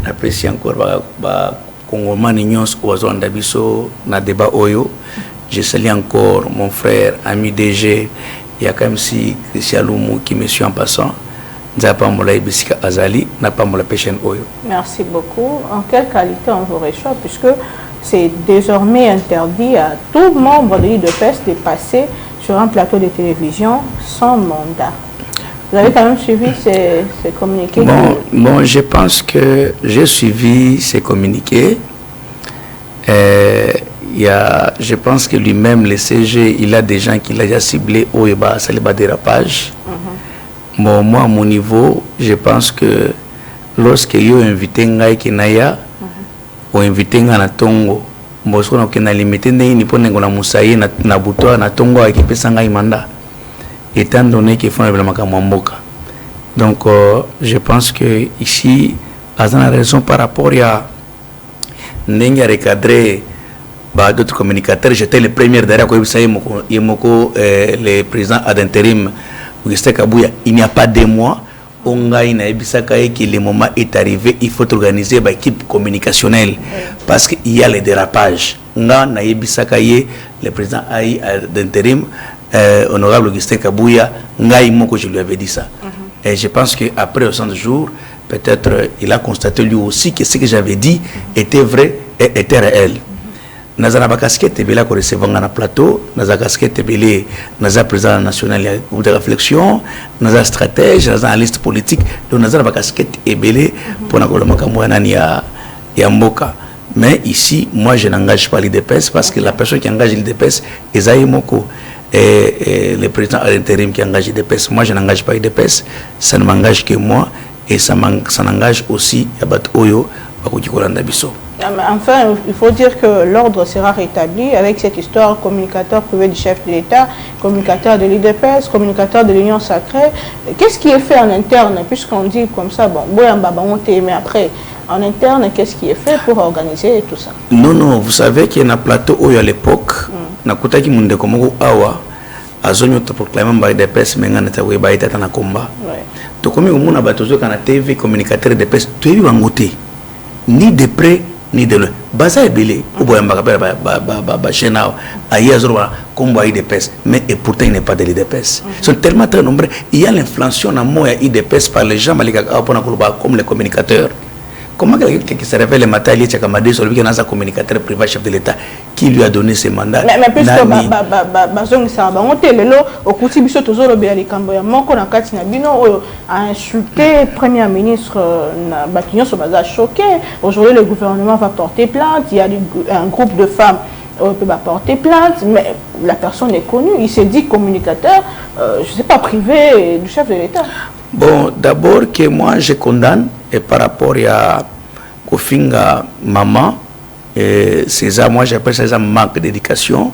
Speaker 9: J'apprécie encore ba Congolman Nyons Oazo Andabiso na débat Oyo. Je salue encore mon frère ami DG Yakamsi Christialumu qui me suit en passant. Azali n'a pas la pêche Oyo.
Speaker 1: Merci beaucoup. En quelle qualité on vous reçoit puisque c'est désormais interdit à tout membre de l'IDPS de passer sur un plateau de télévision sans mandat. Vous avez quand même suivi ces communiqués?
Speaker 9: Bon, je pense que j'ai suivi ces communiqués. Je pense que lui-même, le CG, il a des gens qui l'ont déjà ciblé au Eba, ça les bat dérapage. Bon, moi, à mon niveau, je pense que lorsque yo invité Ngai Kinaya, ou invité na tongo mbosko na kena limité ndenge ni pona ngona musaye na butoa na tongo akipesa ngai mandat étant donné que font le makambo mboka. Donc je pense que ici azana raison par rapport à ndenge recadrer ba d'autres communicateurs. J'étais le premier derrière ko yemoko le président ad intérim Augustin Kabuya il n'y a pas 2 mois Ongaï na ebisaka que le moment est arrivé, il faut organiser une équipe communicationnelle parce qu'il y a les dérapages. Nga na ebisaka le président d'intérim honorable Augustin Kabouya, je lui avais dit ça. Et je pense qu'après 100 jours, peut-être il a constaté lui aussi que ce que j'avais dit était vrai et était réel. Nazana casquette bela ko recevoir na plateau, naza casquette belé, naza président national de réflexion, naza stratège, naza analyste politique, donc naza casquette belé pour na ko makambo nani ya mboka. Mais ici, moi je n'engage pas l'IDPS parce que la personne qui engage l'IDPS est Esaïe Moko. Et le président à l'intérim qui engage l'IDPS, moi je n'engage pas l'IDPS, ça ne m'engage que moi et ça n'engage aussi Yabat Oyo Bakoukikolanda Bisso.
Speaker 1: Enfin, il faut dire que l'ordre sera rétabli avec cette histoire communicateur privé du chef de l'État, communicateur de l'IDPS, communicateur de l'Union sacrée. Qu'est-ce qui est fait en interne, puisqu'on dit comme ça, bon, mais après, en interne, qu'est-ce qui est fait pour organiser tout ça?
Speaker 9: Non, vous savez qu'il y a un plateau où à l'époque, na kutaki munde komoko awa, azonyo to proclamer ba IDPS menga na tawe ba itata na komba. To komi umuna batozo kana TV communicateur de IDPS, to yebi bangote. Ni de près ni de loin. Baza ebele uboya mbaka ba chenao ayazorwa kombo IDPS, mais et pourtant il n'est pas de l'IDPS. Ils sont tellement très nombreux, il y a l'inflation na moya IDPS par les gens malika apona kuluba comme les communicateurs. Comment quelqu'un qui se réveille le matin, il y a un communicateur privé chef de l'État qui lui a donné ses mandats.
Speaker 1: Mais puisque a insulté le Premier ministre, choqué. Aujourd'hui, le gouvernement va porter plainte. Il y a un groupe de femmes qui va porter plainte, mais la personne est connue. Il s'est dit communicateur, je ne sais pas, privé du chef de l'État.
Speaker 9: Bon, d'abord que moi je condamne et par rapport à Kofinga maman, c'est ça, moi j'appelle ça un manque d'éducation.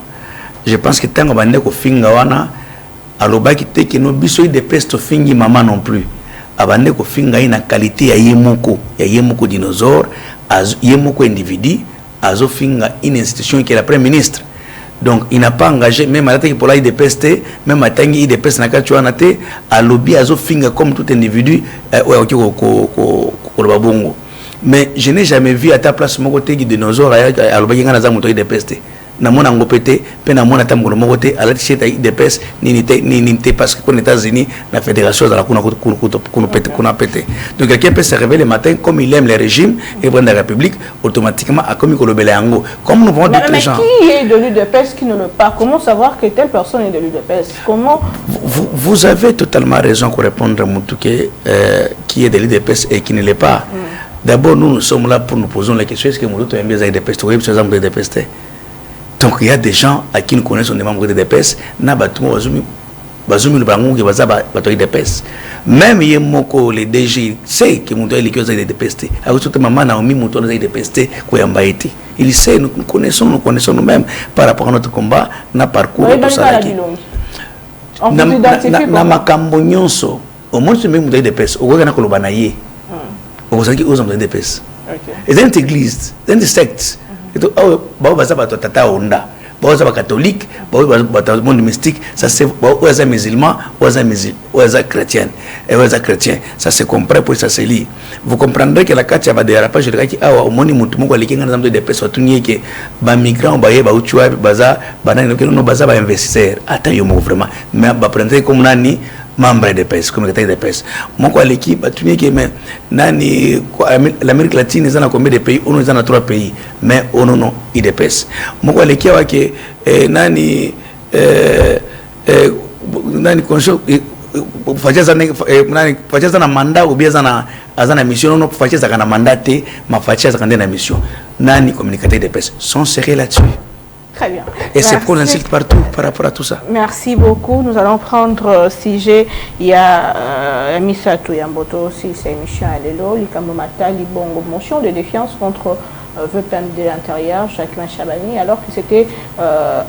Speaker 9: Je pense que tant que Kofinga wana, aloba qui te que nos biso de peste fingi maman non plus. Abande Kofinga ina qualité ya yemoko dinosaure, yemoko individu, azo finga une institution qui est la Premier ministre. Donc il n'a pas engagé, même à la pour la IDPS, même à Tangi IDPS n'a qu'à tuer à lobby à Zofinga comme tout individu, mais je n'ai jamais vu à ta place mon côté qui dinosaure à lobby à la moto IDPS. Na mon angopété, peine à mon atam pour mon côté, à la tchète IDPS, ni parce qu'aux États-Unis, la fédération de la qu'on a pété. Donc quelqu'un peut se réveiller le matin, comme il aime le régime et prendre la République, automatiquement à comme il le comme nous voyons d'autres gens.
Speaker 1: Qui est de l'UDPS, qui ne le pas? Comment savoir que telle personne est de l'UDPS? Comment
Speaker 9: vous avez totalement raison pour répondre à Moutouké, qui est de l'UDPS et qui ne l'est pas. D'abord, nous sommes là pour nous poser la question est-ce que Moutouké aime bien les IDPS? Vous voyez, par exemple, les IDPS. Donc il y a des gens à qui nous connaissons des membres de l'IDPS, même les DG sait que nous il sait, nous connaissons nous-mêmes par rapport à notre combat, notre parcours. Au moins, c'est même l'IDPS. C'est une église, c'est une secte. Catholique, monde mystique, ça c'est musulman, chrétien, chrétien, ça se comprend pour ça se lit. Vous comprendrez que la carte va dérapage de qui a au monde mutumo kwa likinga nzambe de pesa tunie que ba migrant ba yeba uchwa baza banani no baza ba investisseur ata yo vraiment mais ba prendre comme nani membre de PES, communauté de PES. Moi, l'équipe a tenu que l'Amérique latine, ils ont combien de pays? On est dans 3 pays, mais on non, il est PES. Moi, l'équipe a que nani facha na mandat ou bien na mission non facha na mandaté ma facha na mission nani communicateur de PES sont serrés là-dessus.
Speaker 1: Très bien.
Speaker 9: Et c'est pour l'insulte partout par rapport à tout ça.
Speaker 1: Merci beaucoup. Nous allons prendre sujet. Il y a Missa Touyamboto aussi, c'est émission à l'élo, Likamomata, Libongo, motion de défiance contre VPM de l'intérieur, Jacquemin Chabani, alors que c'était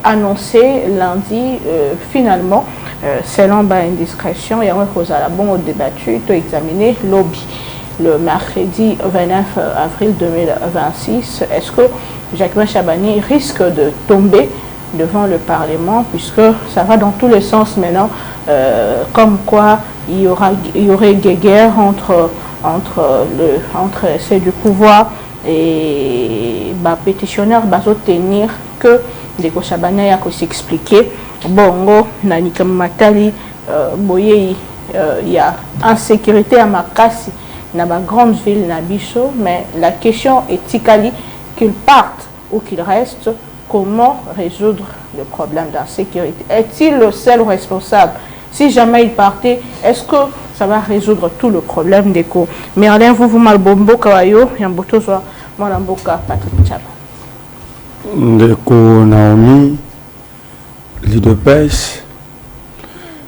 Speaker 1: annoncé lundi, finalement, selon indiscrétion, il y a un cause à la bonne débattu, tout examiné, lobby. Le mercredi 29 avril 2026, est-ce que Jacquemin Chabani risque de tomber devant le Parlement, puisque ça va dans tous les sens maintenant, comme quoi il y aurait guerre entre ceux du pouvoir et pétitionnaire tenir que les Kosabana ya s'expliquer bongo nanika matali boye il y a insécurité à Makassi dans la grande ville Nabiso, mais la question est qu'ils partent ou qu'ils restent, comment résoudre le problème d'insécurité? Est-il le seul responsable? Si jamais il partait, est-ce que ça va résoudre tout le problème des cours? Merlin, vous malbombo kawayo, yamboto soit malamboka Patrick Chaba.
Speaker 8: Ndeko Naomi, l'IDPS,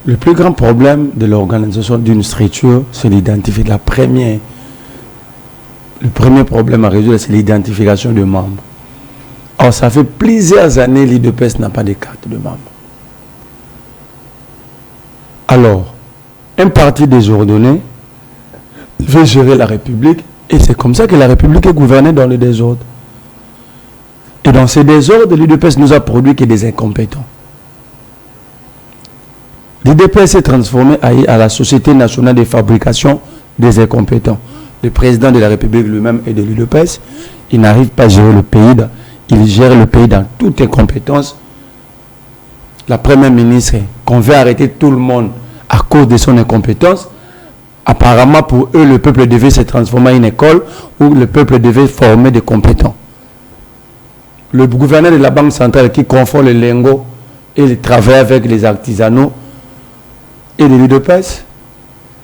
Speaker 8: le plus grand problème de l'organisation d'une structure, c'est l'identifier. Le premier problème à résoudre, c'est l'identification de membres. Or, ça fait plusieurs années que l'IDPS n'a pas de carte de membre. Alors, un parti désordonné veut gérer la République, et c'est comme ça que la République est gouvernée dans le désordre. Et dans ces désordres, l'IDPS nous a produit que des incompétents. L'IDPS s'est transformé à la Société nationale de fabrication des incompétents. Le président de la République lui-même est de l'IDPS. Il n'arrive pas à gérer le pays. Il gère le pays dans toute incompétence. La première ministre qu'on veut arrêter tout le monde à cause de son incompétence. Apparemment, pour eux, le peuple devait se transformer en une école où le peuple devait former des compétents. Le gouverneur de la Banque centrale qui confond les lingots et les travaille avec les artisanaux et de l'IDPS,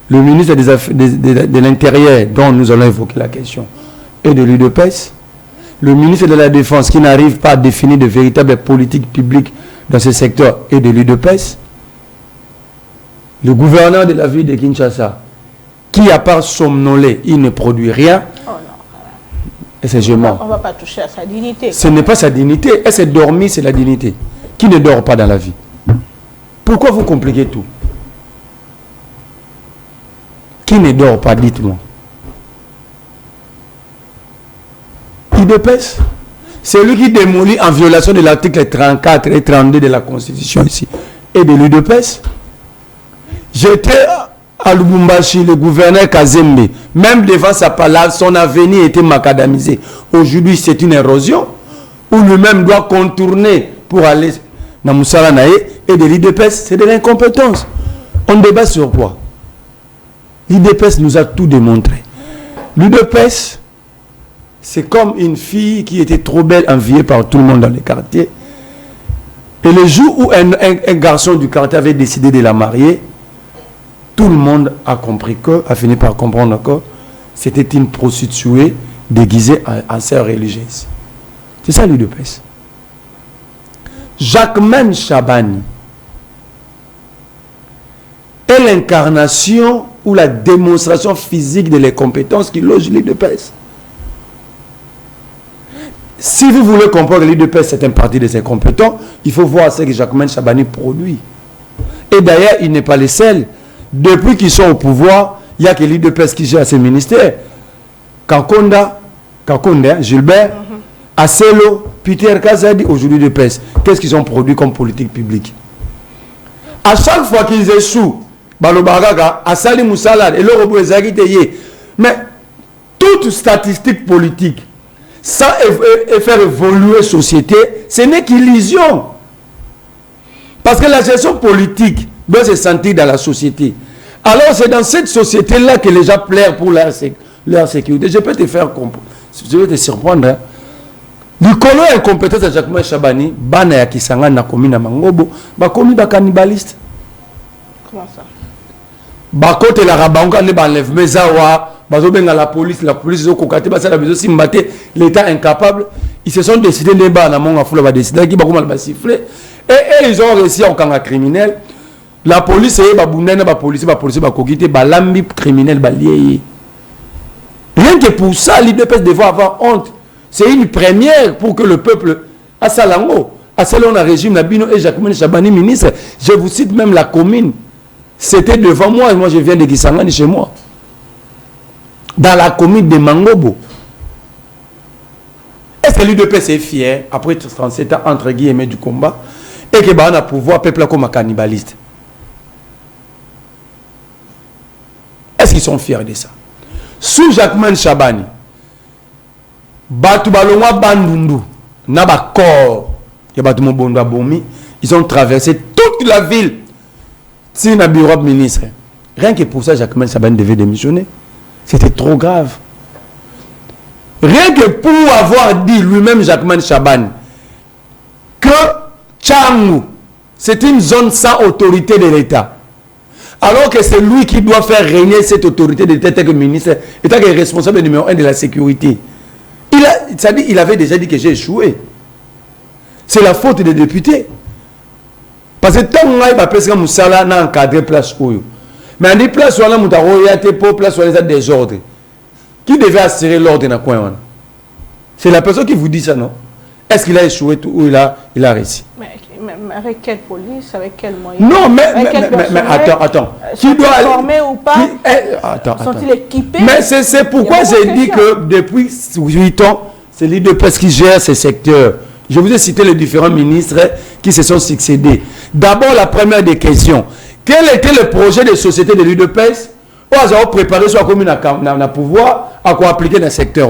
Speaker 8: le ministre de l'Intérieur, dont nous allons évoquer la question, et de l'IDPS, le ministre de la Défense qui n'arrive pas à définir de véritables politiques publiques dans ce secteur, et de l'IDPS, le gouverneur de la ville de Kinshasa, qui à part somnoler, il ne produit rien.
Speaker 1: Oh non.
Speaker 8: Et c'est gément.
Speaker 1: On ne va pas toucher à sa dignité.
Speaker 8: Ce n'est pas sa dignité. Et c'est dormir, c'est la dignité. Qui ne dort pas dans la vie? Pourquoi vous compliquez tout? Qui ne dort pas, dites-moi. IDPS, c'est lui qui démolit en violation de l'article 34 et 32 de la Constitution ici. Et de l'IDPS. J'étais à Lubumbashi, le gouverneur Kazembe, même devant sa palace, son avenir était macadamisé. Aujourd'hui, c'est une érosion où lui-même doit contourner pour aller dans Moussala Naé. Et de l'IDPS, c'est de l'incompétence. On débat sur quoi? L'IDPS nous a tout démontré. L'IDPS, c'est comme une fille qui était trop belle, enviée par tout le monde dans les quartiers. Et le jour où un garçon du quartier avait décidé de la marier, tout le monde a compris a fini par comprendre que c'était une prostituée déguisée en sœur religieuse. C'est ça l'IDPS. Jacquemaine Chabani est l'incarnation ou la démonstration physique de les compétences qui logent l'IDPS. Si vous voulez comprendre que l'IDPS c'est un parti de ses compétents, il faut voir ce que Jacquemaine Chabani produit. Et d'ailleurs, il n'est pas le seul. Depuis qu'ils sont au pouvoir, il n'y a que l'IDPS qui gère ces ministères. Kakonda, Gilbert, Asselo, Peter Kazadi, aujourd'hui l'IDPS. Qu'est-ce qu'ils ont produit comme politique publique? À chaque fois qu'ils échouent, Balobagaga, Assali Moussalad, et le robot mais toute statistique politique, sans faire évoluer la société, ce n'est qu'illusion. Parce que la gestion politique doit se sentir dans la société. Alors c'est dans cette société-là que les gens plairent pour leur sécurité. Je peux te faire comprendre. Je vais te surprendre. Hein. Du colo incompétence à Jacquemaine Chabani, Bana ya Kisanga na komi na Mangobo, bakomi ba cannibaliste.
Speaker 1: Comment ça?
Speaker 8: Bakote la rabanga ne banlève mezawa, bazobenga la police zo kokate ba sala bezo simbate, l'état incapable, ils se sont décidés de ba na monga fula ba décider ki ba koma ba siffler et ils ont réussi en camp criminel. La police est ba bundana ba police ba kokite ba lambi criminel ba lié. Rien que pour ça, l'IDPS devrait avoir honte. C'est une première pour que le peuple à Salango, à selon un régime Nabino et Jacquemaine Chabani ministre, je vous cite même la commune. C'était devant moi et moi je viens de Kisangani chez moi. Dans la commune de Mangobo. Est-ce que l'UDPS est fier, après 37 ans entre guillemets du combat, et que on a pouvoir peuple comme un cannibaliste? qu'ils sont fiers de ça? Sous Jacquemain Chabani, Batu Balongwa Bandundu, Naba Kor, ils ont traversé toute la ville. Si na bureau ministre, rien que pour ça, Jacquemain Chabani devait démissionner. C'était trop grave. Rien que pour avoir dit lui-même, Jacquemain Chabani, que Tchangou, c'est une zone sans autorité de l'État. Alors que c'est lui qui doit faire régner cette autorité de l'État, tant que ministre, et tant que responsable numéro 1 de la sécurité. Il avait déjà dit que j'ai échoué. C'est la faute des députés. Parce que tant que Moussala n'a encadré place où. Mais on dit place où on a moutaroyate pour place où on a des ordres. Qui devait assurer l'ordre dans le coin? C'est la personne qui vous dit ça, non? Est-ce qu'il a échoué ou il a réussi?
Speaker 1: Mais avec quelle police? Avec quel moyen?
Speaker 8: Non, mais attends.
Speaker 1: Qui doit former ou pas? Sont-ils équipés?
Speaker 8: Mais c'est pourquoi j'ai dit que depuis 8 ans, c'est l'UDPS qui gère ces secteurs. Je vous ai cité les différents ministres qui se sont succédés. D'abord, la première des questions. Quel était le projet de société de l'UDPS? Ils ont préparé sur la commune à pouvoir à quoi appliquer dans le secteur.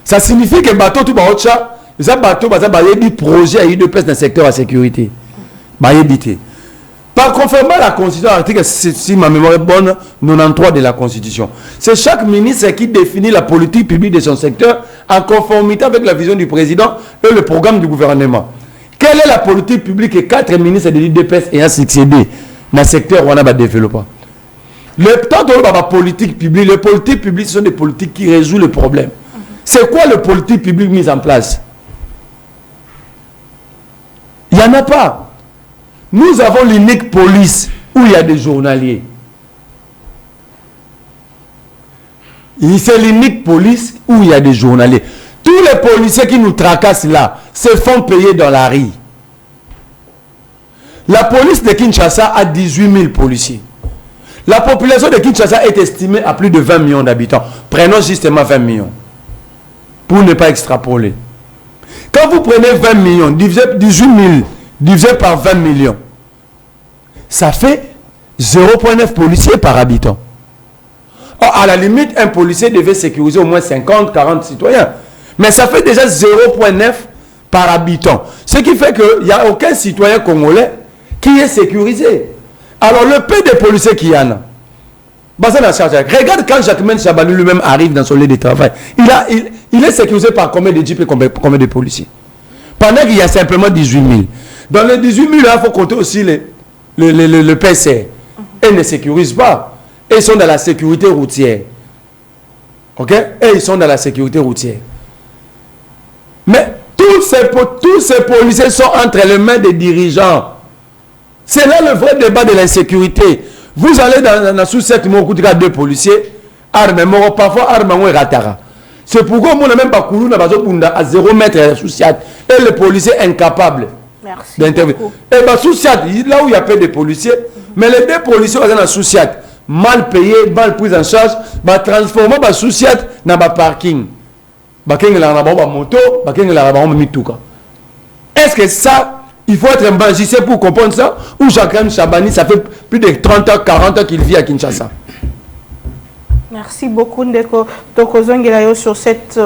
Speaker 8: Ça signifie que bateau tout baocha, les bateaux des projets à l'UDPS dans le secteur de la sécurité. Par conformément à la Constitution, article, si ma mémoire est bonne, 93 de la Constitution. C'est chaque ministre qui définit la politique publique de son secteur en conformité avec la vision du président et le programme du gouvernement. Quelle est la politique publique que 4 ministres de l'UDPS ayant succédé dans le secteur où on a développé? Le temps de la politique publique, les politiques publiques sont des politiques qui résolvent le problème. C'est quoi le politique public mis en place? Il n'y en a pas. Nous avons l'unique police où il y a des journaliers. C'est l'unique police où il y a des journaliers. Tous les policiers qui nous tracassent là se font payer dans la rue. La police de Kinshasa a 18 000 policiers. La population de Kinshasa est estimée à plus de 20 millions d'habitants. Prenons justement 20 millions. Pour ne pas extrapoler. Quand vous prenez 20 millions, 18 000, divisé par 20 millions, ça fait 0,9 policiers par habitant. Or, à la limite, un policier devait sécuriser au moins 50, 40 citoyens. Mais ça fait déjà 0,9 par habitant. Ce qui fait qu'il n'y a aucun citoyen congolais qui est sécurisé. Alors, le peu de policiers qu'il y en a, regarde quand Jacquemain Chabani lui-même arrive dans son lieu de travail. Il est sécurisé par combien de jeeps et combien de policiers? Pendant qu'il y a simplement 18 000. Dans les 18 000, il faut compter aussi le PCR. Ils ne sécurisent pas. Ils sont dans la sécurité routière. Ok? Et ils sont dans la sécurité routière. Mais tous ces policiers sont entre les mains des dirigeants. C'est là le vrai débat de l'insécurité. Vous allez dans la sous-7 mots, deux policiers, armes, parfois armes et ratara. C'est pourquoi moi, même pas couru à 0 mètre sous-7. Et les policiers incapables d'intervenir. Et bien, sous-7, là où il y a peu de policiers, mais les deux policiers sont dans sous-7, mal payés, mal pris en charge, transformer le sous-7 dans le parking. Est-ce que ça, il faut être un magicien pour comprendre ça? Ou Jacquemain Chabani, ça fait plus de 30 ans, 40 ans qu'il vit à Kinshasa?
Speaker 1: Merci beaucoup, Ndeko Tokozongelayo, sur cette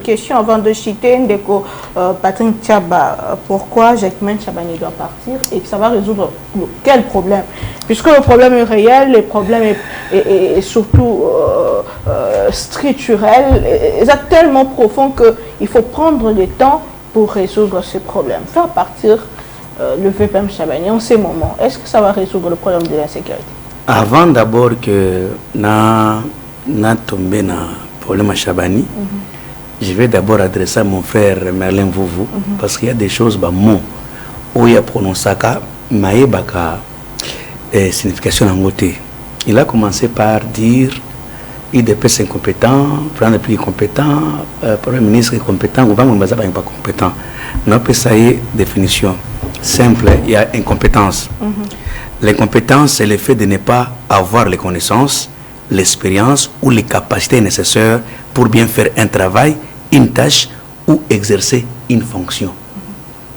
Speaker 1: question. Avant de citer Ndeko Patrick Tchaba, pourquoi Jacquemain Chabani doit partir et ça va résoudre quel problème? Puisque le problème est réel, le problème est surtout structurel, c'est tellement profond qu'il faut prendre le temps pour résoudre ce problème. Faire partir le VPM Chabani en ces moments, est-ce que ça va résoudre le problème de l'insécurité?
Speaker 9: Avant d'abord que na tombé dans le problème à Chabani, je vais d'abord adresser à mon frère Merlin Vouvou, parce qu'il y a des choses, mots, où il y a prononcé maïbaka signification en côté. Il a commencé par dire IDPS incompétent, prendre plus compétent, Premier ministre incompétent, gouvernement n'est pas compétent. On peut ça y est définition simple, il y a incompétence. L'incompétence, c'est le fait de ne pas avoir les connaissances, l'expérience ou les capacités nécessaires pour bien faire un travail, une tâche ou exercer une fonction.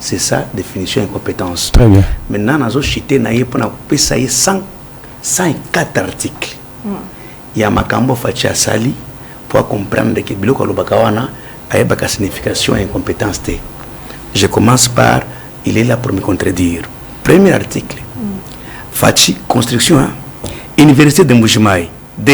Speaker 9: C'est ça, définition incompétence.
Speaker 8: Très bien.
Speaker 9: Maintenant, nous avons cité sans 104 articles. Il y a Makambo Fachi Asali pour comprendre que Biloko Lobakawana a une signification et incompétence. Je commence par, il est là pour me contredire. Premier article. Fachi, construction. Université de Mbujimaï. 2.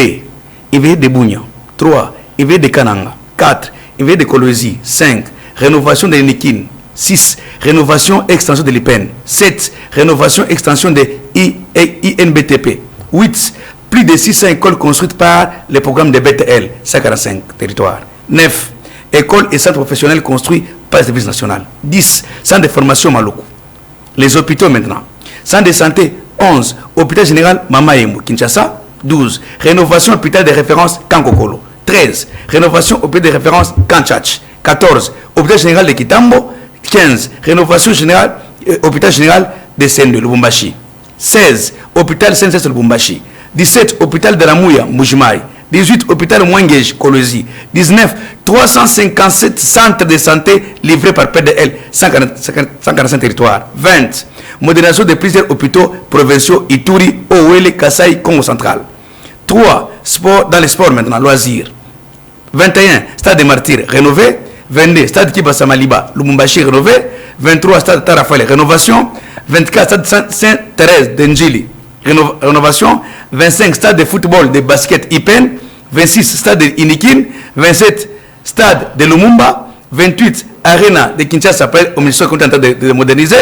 Speaker 9: Université de Bounia. 3. Université de Kananga. 4. Université de Kolwezi. 5. Rénovation de l'Inikin. 6. Rénovation extension de l'IPEN. 7. Rénovation extension de INBTP. 8. Plus de 600 écoles construites par le programme de BTL. 145 territoires. 9. Écoles et centres professionnels construits par le service national. 10. Centres de formation Maluku. Les hôpitaux maintenant. Centre de santé 11. Hôpital général Mamaemou, Kinshasa. 12. Rénovation hôpital de référence Kankokolo. 13. Rénovation hôpital de référence Kanchach. 14. Hôpital général de Kitambo. 15. Rénovation générale hôpital général de Sende Lubumbashi. 16. Hôpital Senses Lubumbashi. 17. Hôpital de la Mouya Mbujimaï. 18. Hôpital Mwengeji Kolwezi. 19. 357 centres de santé livrés par PDL, 145 territoires. 20. Modernisation de plusieurs hôpitaux provinciaux Ituri, Owele, Kasaï, Congo central. 3. Sport, dans les sports maintenant, loisirs. 21. Stade des Martyrs rénové. 22. Stade Kibasa Maliba, Lubumbashi rénové. 23. Stade Tarafale rénovation. 24. Stade Sainte-Thérèse d'Enjili rénovation. 25. Stade de football de basket Ipen. 26. Stade de Inikin. 27. Stade de Lumumba. 28. Arena de Kinshasa après au ministère content de moderniser.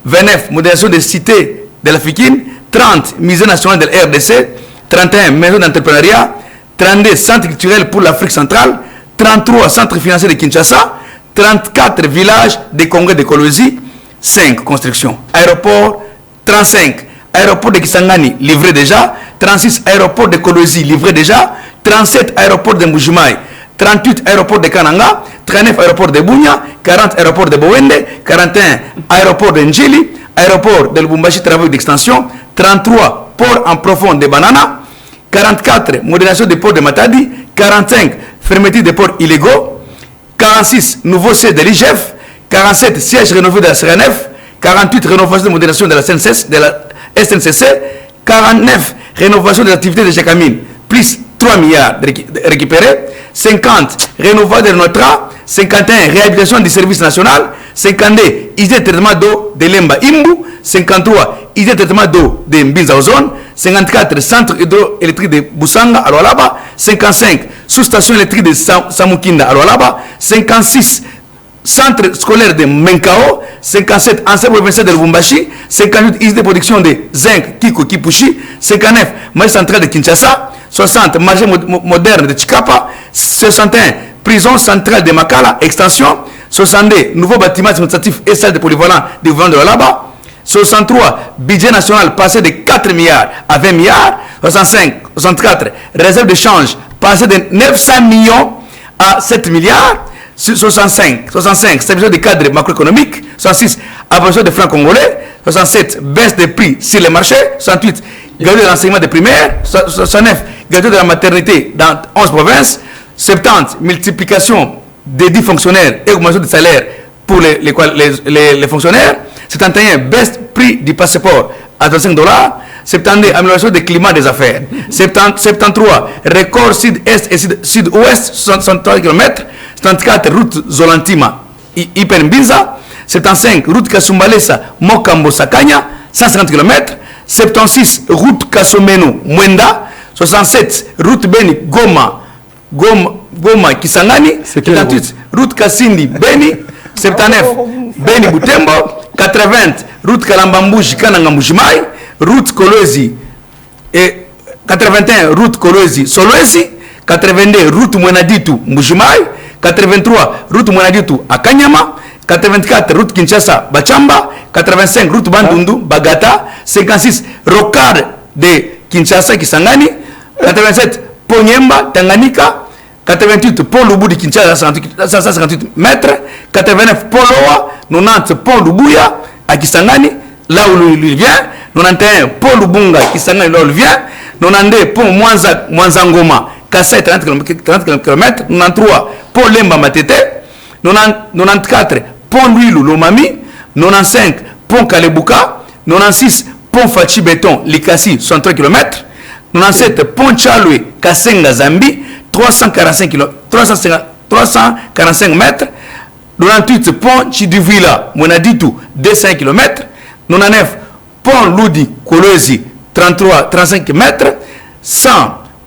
Speaker 9: 29. Modernisation des cités de la Fikine. 30. Musée national de la RDC. 31. Maison d'entrepreneuriat. 32. Centre culturel pour l'Afrique centrale. 33. Centre financier de Kinshasa. 34. Village des congrès de Kolwezi. 5. Construction. Aéroport. 35. Aéroport de Kisangani livré déjà. 36. Aéroport de Kolwezi livré déjà. 37. Aéroport de Mbujimaï. 38 aéroports de Kananga, 39 aéroports de Bounia, 40 aéroports de Bowende, 41 aéroports de Njili, aéroport de Lubumbashi travaux d'extension, 33 ports en profond de Banana, 44 modernisation des ports de Matadi, 45 fermeture des ports illégaux, 46 nouveaux sièges de l'IGF, 47 sièges rénovés de la CRNF, 48 rénovation de modernisation de la SNCC, 49 rénovation des activités de Jacamine, plus 3 milliards récupérés, 50 rénovation de Notra, 51 réhabilitation du service national, 52 idée de traitement d'eau de Lemba Imbu, 53 idée de traitement d'eau de Mbinza Ozone, 54 centre hydroélectrique de Busanga à Lualaba, 55 sous-station électrique de Samukinda à Lualaba, 56 centre scolaire de Menkao, 57 ensemble provincial de Lubumbashi, 58 usines de production de zinc Kiko Kipushi, 59 marché central de Kinshasa, 60 marché moderne de Chikapa, 61 prison centrale de Makala, extension, 62 nouveaux bâtiments administratifs et salles de polyvalent du gouvernement de Lualaba, 63 budget national passé de 4 milliards à 20 milliards, 64 réserve de change passé de 900 millions à 7 milliards, 65 stabilisation des cadres macroéconomiques, 66 abolition des francs congolais, 67 baisse des prix sur les marchés, 68 gratuité de l'enseignement de primaire, 69 gratuité de la maternité dans 11 provinces, 70 multiplication des 10 fonctionnaires et augmentation des salaires pour les fonctionnaires, 71 baisse prix du passeport à $35, 72 amélioration du climat des affaires, 73 record sud-est et sud-ouest 63 km, 74 route Zolantima Ipen Binza, 75 route Kasumbalesa Mokambo Sakanya 150 km, 76 route Kasomeno Mwenda, 67 route Beni Goma Kisangani, 78 route Kasindi Beni, 79 Beni Butembo, 80 route Kalambambuji Kananga Mbujimaï, route Kolwezi et 81 route Kolwezi Solwezi, 82 route Mwenaditu Mbujimaï, 83 route Mwenaditu à Kanyama, 84 route Kinshasa Bachamba, 85 route Bandundu Bagata, 56 rocade de Kinshasa Kisangani, 87 Ponyemba Tanganyika, 88 pont Lubu de Kinshasa 158 mètres, 89 pont Loa, 90 pont Lubuya à Kisangani là où il vient, 91 pont Lubunga Kisangani là où il vient, 92 pont Mwanzangoma Kasai 30 km, 93 pont Lemba Matete, 94 pont Luilu Lomami, 95 pont Kalebuka, 96 pont Fachi Béton, Likasi, 63 km. 97, pont Tchaloué, Kassenga, Zambie, 345 mètres. 98, pont Chidivila, Monaditou, 200 km. 99, pont Loudi, Kolwezi, 35 mètres. 100,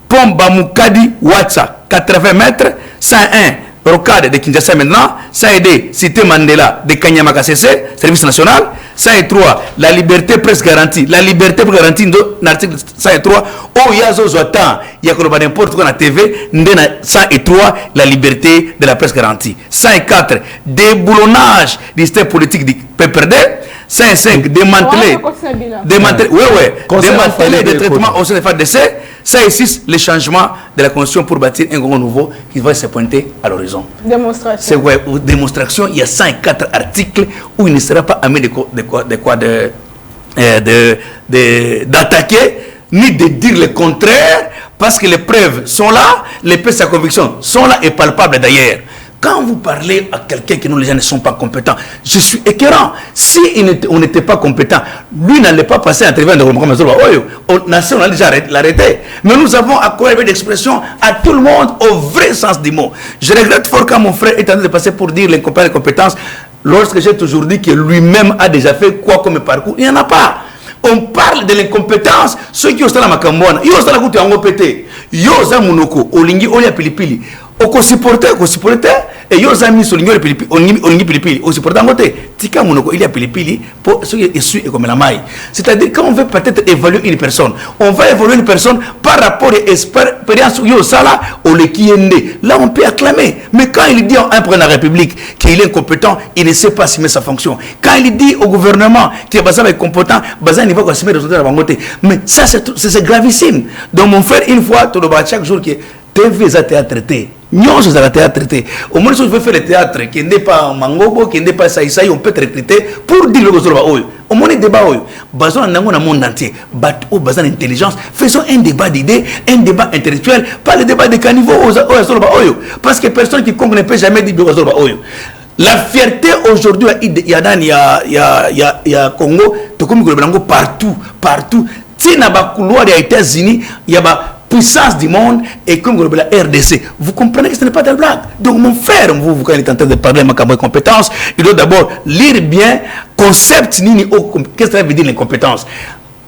Speaker 9: pont Bamoukadi, Ouatsa, 80 mètres. 101, Rocade de Kinshasa maintenant. 102, Cité Mandela de Kanyama CC, service national. 103, la liberté presque garantie. La liberté presque garantie, dans l'article 103, oh, il y a Zozotan, il y a n'importe quoi dans la TV, 103, la liberté de la presse garantie. 104, déboulonnage du système politique du PPRD. 105, démanteler des traitements au sein des FADC. 106, le changement de la constitution pour bâtir un Congo nouveau qui va se pointer à l'horizon. Démonstration. C'est ouais, démonstration, il y a 104 articles où il ne sera pas amené d'attaquer ni de dire le contraire parce que les preuves sont là, les preuves de sa conviction sont là et palpables d'ailleurs. Quand vous parlez à quelqu'un que nous, les gens ne sont pas compétents, je suis écœurant. Si on n'était pas compétent, lui n'allait pas passer à travers un développement comme ça. On a déjà l'arrêté. Mais nous avons accordé d'expression à tout le monde au vrai sens du mot. Je regrette fort quand mon frère est en train de passer pour dire les compétences, lorsque j'ai toujours dit que lui-même a déjà fait quoi comme parcours. Il n'y en a pas. On parle de l'incompétence. Ceux qui ont ça dans ma cambone, ils ont ça dans la goutte en pété. Ils ont ça monoko, olingi, olia pilipili. Oko supporter, et yo zami solingo le pilipili, olingi pilipili, au supporter en côté. Tika monoko, il y a pilipili pour ceux qui sont comme la maille. C'est-à-dire quand on veut peut-être évaluer une personne, on va évaluer une personne par rapport à l'expérience yo sala au le kiende. Là on peut acclamer. Mais quand il dit à un président de la République qu'il est incompétent, il ne sait pas assumer sa fonction. Quand il dit au gouvernement qu'il est compétent, il va assumer les résultats de la côté. Mais ça c'est gravissime. Donc mon frère, une fois, tout le monde chaque jour qui TV ça théâtre traité. Non, ça a théâtre traité. Au moins, si on veut faire le théâtre, qui n'est pas Mangobo, qui n'est pas Saïsaï, on peut être recruté pour dire le Gosolo. Au moins, les débats, basons dans le monde entier, basons l'intelligence, faisons un débat d'idées, un débat intellectuel, pas le débat de caniveau parce que personne qui ne peut jamais dire Gosolo. La fierté aujourd'hui, il y a Congo, partout. Si dans le couloir des États-Unis, il y a puissance du monde et comme la RDC. Vous comprenez que ce n'est pas de la blague. Donc mon frère, vous quand il est en train de parler de ma compétence, il doit d'abord lire bien concept qu'est-ce que ça veut dire l'incompétence.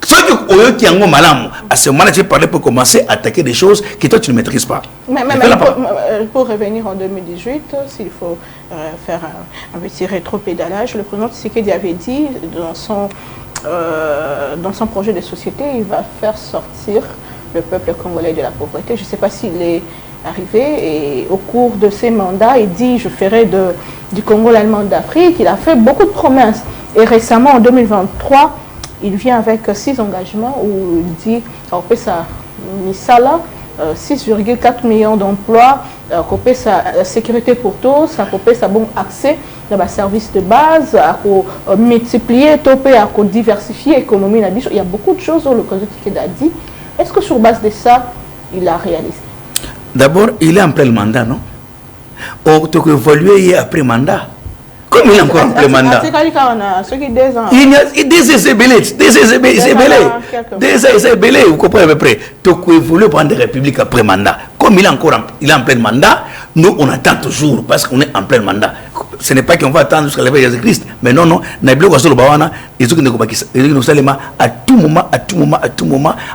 Speaker 9: Ceux qui ont malam, à ce moment-là, tu parles pour commencer à attaquer des choses que toi tu ne maîtrises pas. Mais
Speaker 1: pour revenir en 2018, s'il faut faire un petit rétro-pédalage, le président Tshisekedi avait dit dans son projet de société, il va faire sortir le peuple congolais de la pauvreté. Je ne sais pas s'il est arrivé et au cours de ses mandats, il dit je ferai du Congo l'Allemagne d'Afrique. Il a fait beaucoup de promesses. Et récemment, en 2023, il vient avec 6 engagements où il dit ça Misala, 6,4 millions d'emplois, sa sécurité pour tous, sa bon accès dans les services de base, à multiplier, à diversifier l'économie. Il y a beaucoup de choses où le président Tshisekedi a dit. Est-ce que sur base de ça, il a réalisé?
Speaker 9: D'abord, il est en plein mandat, non? On peut évoluer après mandat. Comme il est encore en plein mandat. Il y a des belés, vous comprenez à peu près. Tu peux évoluer pendant des républiques après mandat. Comme il est en plein mandat, nous on attend toujours parce qu'on est en plein mandat. Ce n'est pas qu'on va attendre jusqu'à l'arrivée de Jésus-Christ, mais non, à tout moment,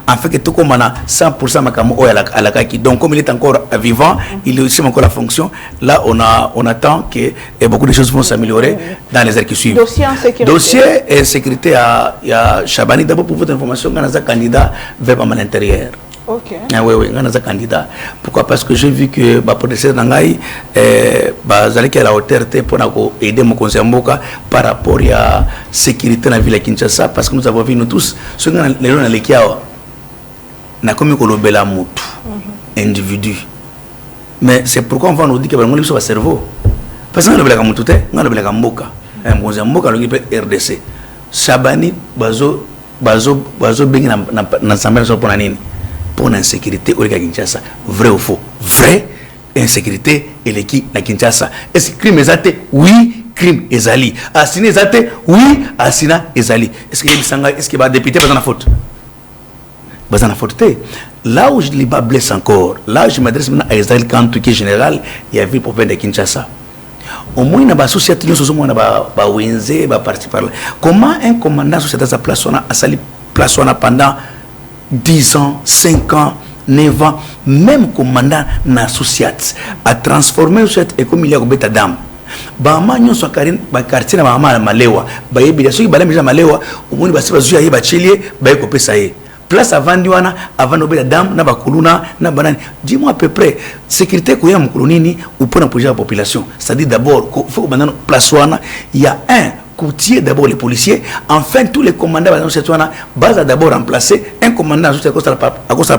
Speaker 9: en fait que tout comme on a 100% makamo à la kaki. Donc comme il est encore vivant, il a aussi encore la fonction. Là, on attend que beaucoup de choses vont s'améliorer dans les heures qui suivent. Dossier et sécurité, il y a Chabani. D'abord pour votre information, on a un candidat vers l'intérieur.
Speaker 1: Ok.
Speaker 9: Ah oui, on a un candidat. Pourquoi? Parce que j'ai vu que pour le Nangaï, à la hauteur pour aider mon conseil par rapport à la sécurité dans la ville de Kinshasa. Parce que nous avons vu, nous tous, ceux qui ont les gens, n'a comme un individu. Mais c'est pourquoi on va nous dire que nous avons un cerveau. Parce que nous avons un cerveau, nous avons un mboka. Un conseil mboka, nous avons un RDC. Chabani, bazo bengi na samela so pona nini? Pour l'insécurité au Kinshasa. Vrai ou faux? Vrai, insécurité et l'équipe à Kinshasa. Est-ce que crime exact? Oui, crime ezali assassiné ezate oui assassinat ezali est-ce que ba député bazana faute là où je les blesse encore là je m'adresse maintenant à Israël Kantou qui est général il y a vu province de Kinshasa au moins na ba société nous sommes na ba wenze ba parti par là comment un commandant société sa place pendant 10 ans 5 ans 9 ans même commandant na associate a transformé cette économie ko beta dam ba manyo so karin ba quartier na mama malewa ba yebi so ba lemja malewa umuni ba siba zuya yeba chelie ba ko pesa ye place avant wana avant obela dam na ba kuluna na banani dis-moi à peu près sécurité ko ya mkulunini ou pour protéger la population c'est-à-dire d'abord faut que place wana il y a un courtier d'abord les policiers enfin tous les commandants dans cette zone base d'abord remplacer un commandant à cause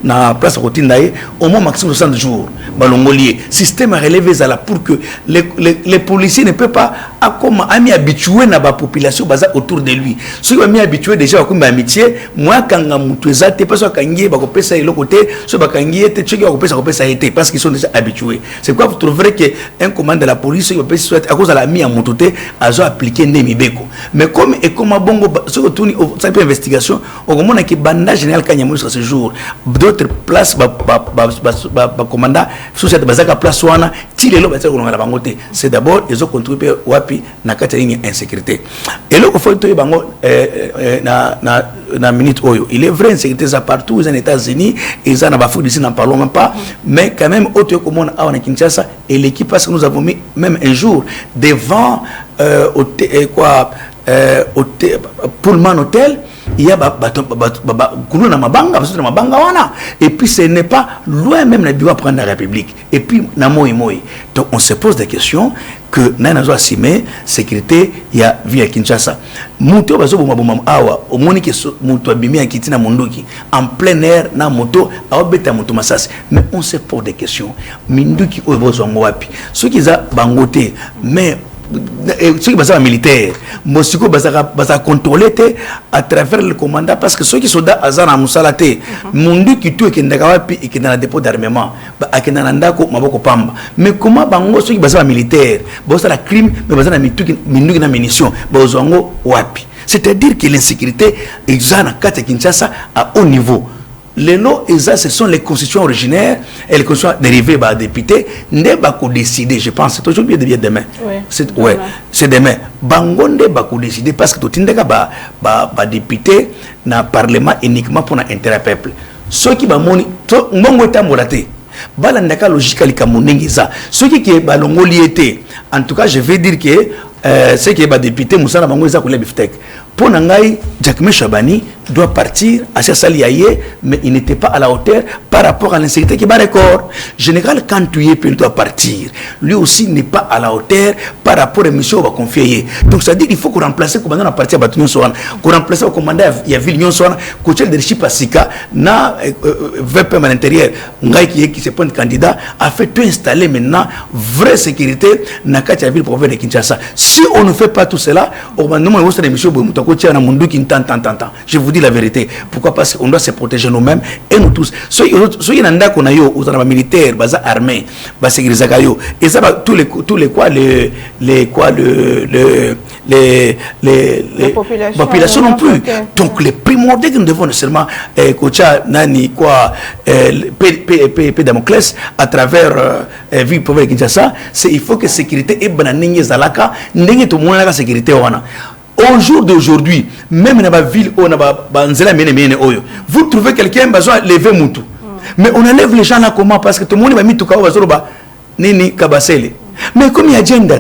Speaker 9: na place routine au moins maximum 60 jours balongolier système à relever ça là pour que les policiers ne peuvent pas comme ami habitué na ba population base autour de lui ceux qui mis habitué déjà comme amitié moi quand mutu ezate pas so kangié ba ko pesa le côté so ba kangié te tcheki ko pesa été parce qu'ils sont déjà habitués c'est quoi vous trouverez que un commandant de la police il peut à cause de la mis en mututé azo appliquer mais comme et comme bongo ce que tout ça peut investigation au moment que banda général Kanyamou sur ce jour d'autres places commandant société bazaka place wana ti lelo ba tsako ngala bango te c'est d'abord ils ont contribué wapi na katering insécurité et le faut to bango na minute oyo il est vrai insécurité ça partout aux États-Unis et ça na ba d'ici n'en parlons même pas mais quand même autre comme on a Kinshasa et l'équipe parce que nous avons mis même un jour devant Pullman Hotel il y a et puis ce n'est pas loin même la bureau prendre la République et puis donc on se pose des questions que nanazo assimé sécurité il y a via Kinshasa muto bazo bomba awa au monique muto abimi akiti na mondoki en plein air na moto awbeta moto masasi mais on se pose des questions minduki obozo wapi ceux qui za bangoté mais ceux qui sont militaires, Mosiko va contrôler à travers le commandant parce que ceux qui sont dans Azana Moussalate, Mundu qui tue qui est dans le dépôt d'armement, qui est dans l'andako, Maboko Pamba. Mais comment bango ceux qui sont militaires, bossa la crime, mais bossa la mindu na munitions, bozongo wapi. C'est-à-dire que l'insécurité exana kate Kinshasa à haut niveau. Les lots, ce sont les constitutions originaires et les constitutions dérivées par députés. N'est pas qu'on décide, je pense. C'est aujourd'hui bien demain. C'est demain. Bangonde va qu'on décide parce que tout le monde va député dans le Parlement uniquement pour l'intérêt peuple. Ceux qui vont moni, mon est amolaté. Balandaka logique à l'ikamonengiza. Ceux qui est balongoliété. En tout cas, je vais dire que ceux qui est député, Moussa Bango est à couler biftek. Pour Nangaï, Jacques Chabani doit partir à Saliaye, mais il n'était pas à la hauteur par rapport à l'insécurité qui bat record. Général Kantouye doit partir. Lui aussi n'est pas à la hauteur par rapport à l'émission qu'on va confier. Donc ça veut dire qu'il faut qu'on remplace le commandant à partir de Batunion Soana, qu'on remplace le commandant à Vilnion Soana, qu'on tient de Chipasika, na VPM à l'intérieur, Ngaï qui se pointe candidat, a fait tout installer maintenant vraie sécurité dans la ville province de Kinshasa. Si on ne fait pas tout cela, on va nous montrer l'émission. Je vous dis la vérité. Pourquoi? Parce qu'on doit se protéger nous-mêmes et nous tous. Ceux qui ont militaires, armés, et ça va tous les populations non plus. Donc les primordiaux que nous devons seulement nani quoi P Damoclès à travers ville province Kinshasa, c'est il faut que sécurité et bananigne zalaka n'engue tout le monde la sécurité wana. Au jour d'aujourd'hui, même dans la ville où vous trouvez quelqu'un qui a besoin de lever Moutou. Mais on enlève les gens là comment? Parce que tout le monde va mis tout le nini kabasele. Mais comme il y a agenda,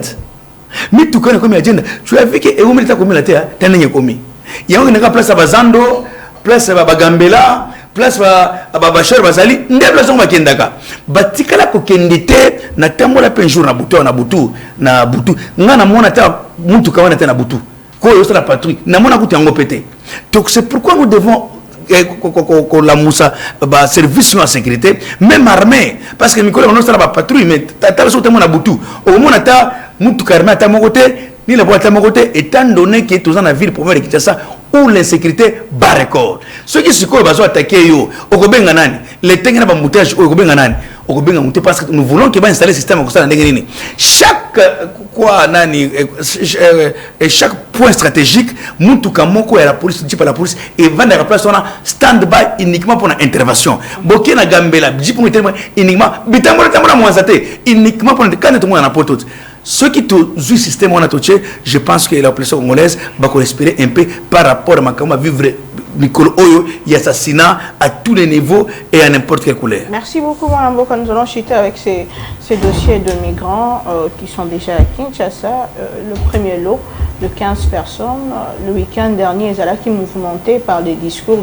Speaker 9: mais tout comme il y a agenda, tu as vu que où militaire comme la terre, t'as n'ayé commis. Il y a une place à Bazando, place à Bagambela, place à Babachar Bazali, n'de place on va kendaka. Batikala ko kendite na tambo la penjour na butu na butu. Ngana mona ta Moutou kawana ta na butu. La patrouille, donc c'est pourquoi nous devons la moussa service de sécurité, même armée, parce que nous avons la patrouille, mais tu as la boutou. Au moment où tu as Moutou Karma à mon côté, ni la boîte à mon côté, étant donné que tu es dans la ville pour de ça où l'insécurité bat record. Ceux qui se attaquer, les temps de moutage, parce que nous voulons qu'il va installer le système comme ça. Chaque chaque point stratégique, Moutoukamo et la police, dit par la police, et va dans la place, on a stand-by uniquement pour l'intervention. Boké na Gambela, dit pour uniquement, uniquement pour l'intervention. Ceux qui ont le système, je pense que la population congolaise va espérer un peu par rapport à ma vivre Nicole Oyo, il y a assassinat à tous les niveaux et à n'importe quelle couleur.
Speaker 1: Merci beaucoup, Mme Mboka. Nous allons chuter avec ces dossiers de migrants qui sont déjà à Kinshasa. Le premier lot de 15 personnes. Le week-end dernier, ils allaient mouvementés par les discours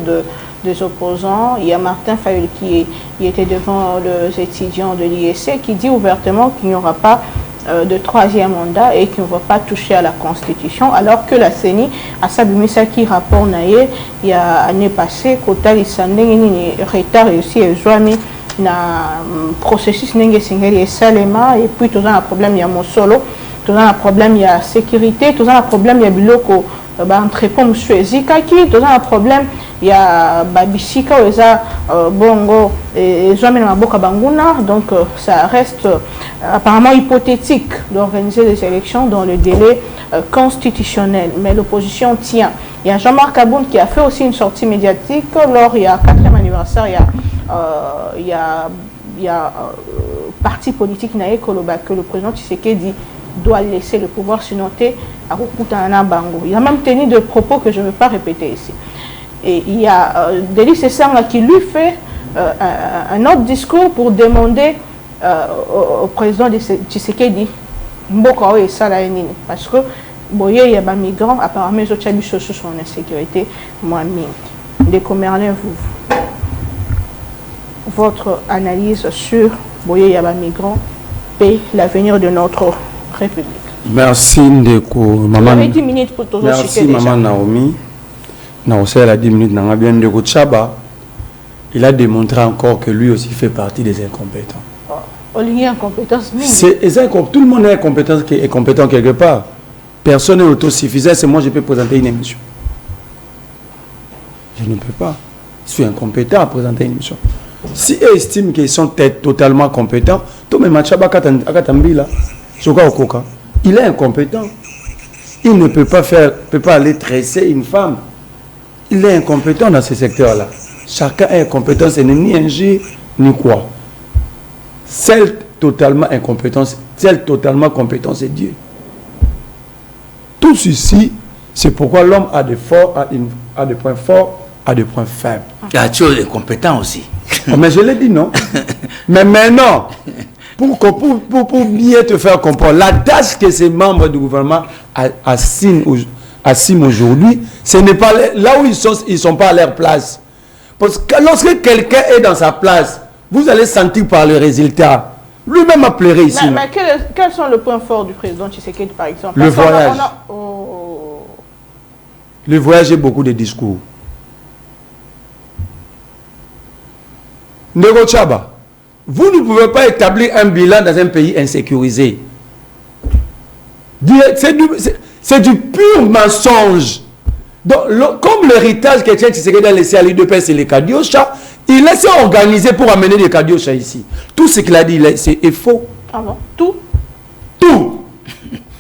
Speaker 1: des opposants. Il y a Martin Fayol qui était devant les étudiants de l'IEC qui dit ouvertement qu'il n'y aura pas de troisième mandat et qui ne va pas toucher à la Constitution, alors que la CENI, à Sabimisa qui rapport naïe, il y a l'année passée, Kota Lissandé, retard aussi, et Joami, na processus n'engé singeli et Salema, et puis tout un problème, il y a Mosolo, tout un problème, il y a sécurité, tout un problème, il y a Biloko, entrepôt monsieur Zikaki, tout un problème, il y a Babisika, Bongo, et Joami Maboka Banguna, donc ça reste apparemment hypothétique d'organiser des élections dans le délai constitutionnel. Mais l'opposition tient. Il y a Jean-Marc Aboun qui a fait aussi une sortie médiatique lors il y a 4e anniversaire. Il y a parti politique Naé Koloba que le président Tshisekedi doit laisser le pouvoir surmonter à Rukutana Bango. Il a même tenu des propos que je ne veux pas répéter ici. Et il y a Delis Sessanga qui lui fait un autre discours pour demander au président de Tshisekedi Mboka et Salayenine parce que boye il y a des migrants apparemment les autres habits sont en insécurité moi de commerner vous votre analyse sur boye il y a des migrants et l'avenir de notre République.
Speaker 8: Merci Ndeko maman.
Speaker 1: 10 minutes pour toujours.
Speaker 8: Merci maman Naomi. Naomi elle a 10 minutes n'a bien Ndeko Tchaba. Il a démontré encore que lui aussi fait partie des incompétents.
Speaker 1: Olivier incompétence.
Speaker 8: Tout le monde est compétent quelque part. Personne n'est autosuffisant. C'est moi je peux présenter une émission. Je ne peux pas. Je suis incompétent à présenter une émission. Si ils estiment qu'ils sont totalement compétents, tout le monde il est incompétent. Il ne peut pas aller tresser une femme. Il est incompétent dans ce secteur-là. Chacun est incompétent, ce n'est ni un G ni quoi. Celle totalement incompétence, celle totalement compétence est Dieu. Tout ceci, c'est pourquoi l'homme a des points forts, a des points faibles.
Speaker 9: Il y a des choses incompétents aussi.
Speaker 8: Oh, mais je l'ai dit non. Mais maintenant, pour bien te faire comprendre, la tâche que ces membres du gouvernement assument aujourd'hui, ce n'est pas là où ils sont pas à leur place. Parce que lorsque quelqu'un est dans sa place, vous allez sentir par le résultat. Lui-même a pleuré ici.
Speaker 1: Mais quels sont les points forts du président Tshisekedi, par exemple?
Speaker 8: Le voyage. Le voyage et beaucoup de discours. Ndeko Tchaba, vous ne pouvez pas établir un bilan dans un pays insécurisé. C'est du pur mensonge. Donc, comme l'héritage que Tshisekedi a laissé à l'UDPS et les Kadiocha, il laisse organiser pour amener les Kadiocha ici. Tout ce qu'il a dit, c'est faux.
Speaker 1: Ah bon? Tout?
Speaker 8: Tout.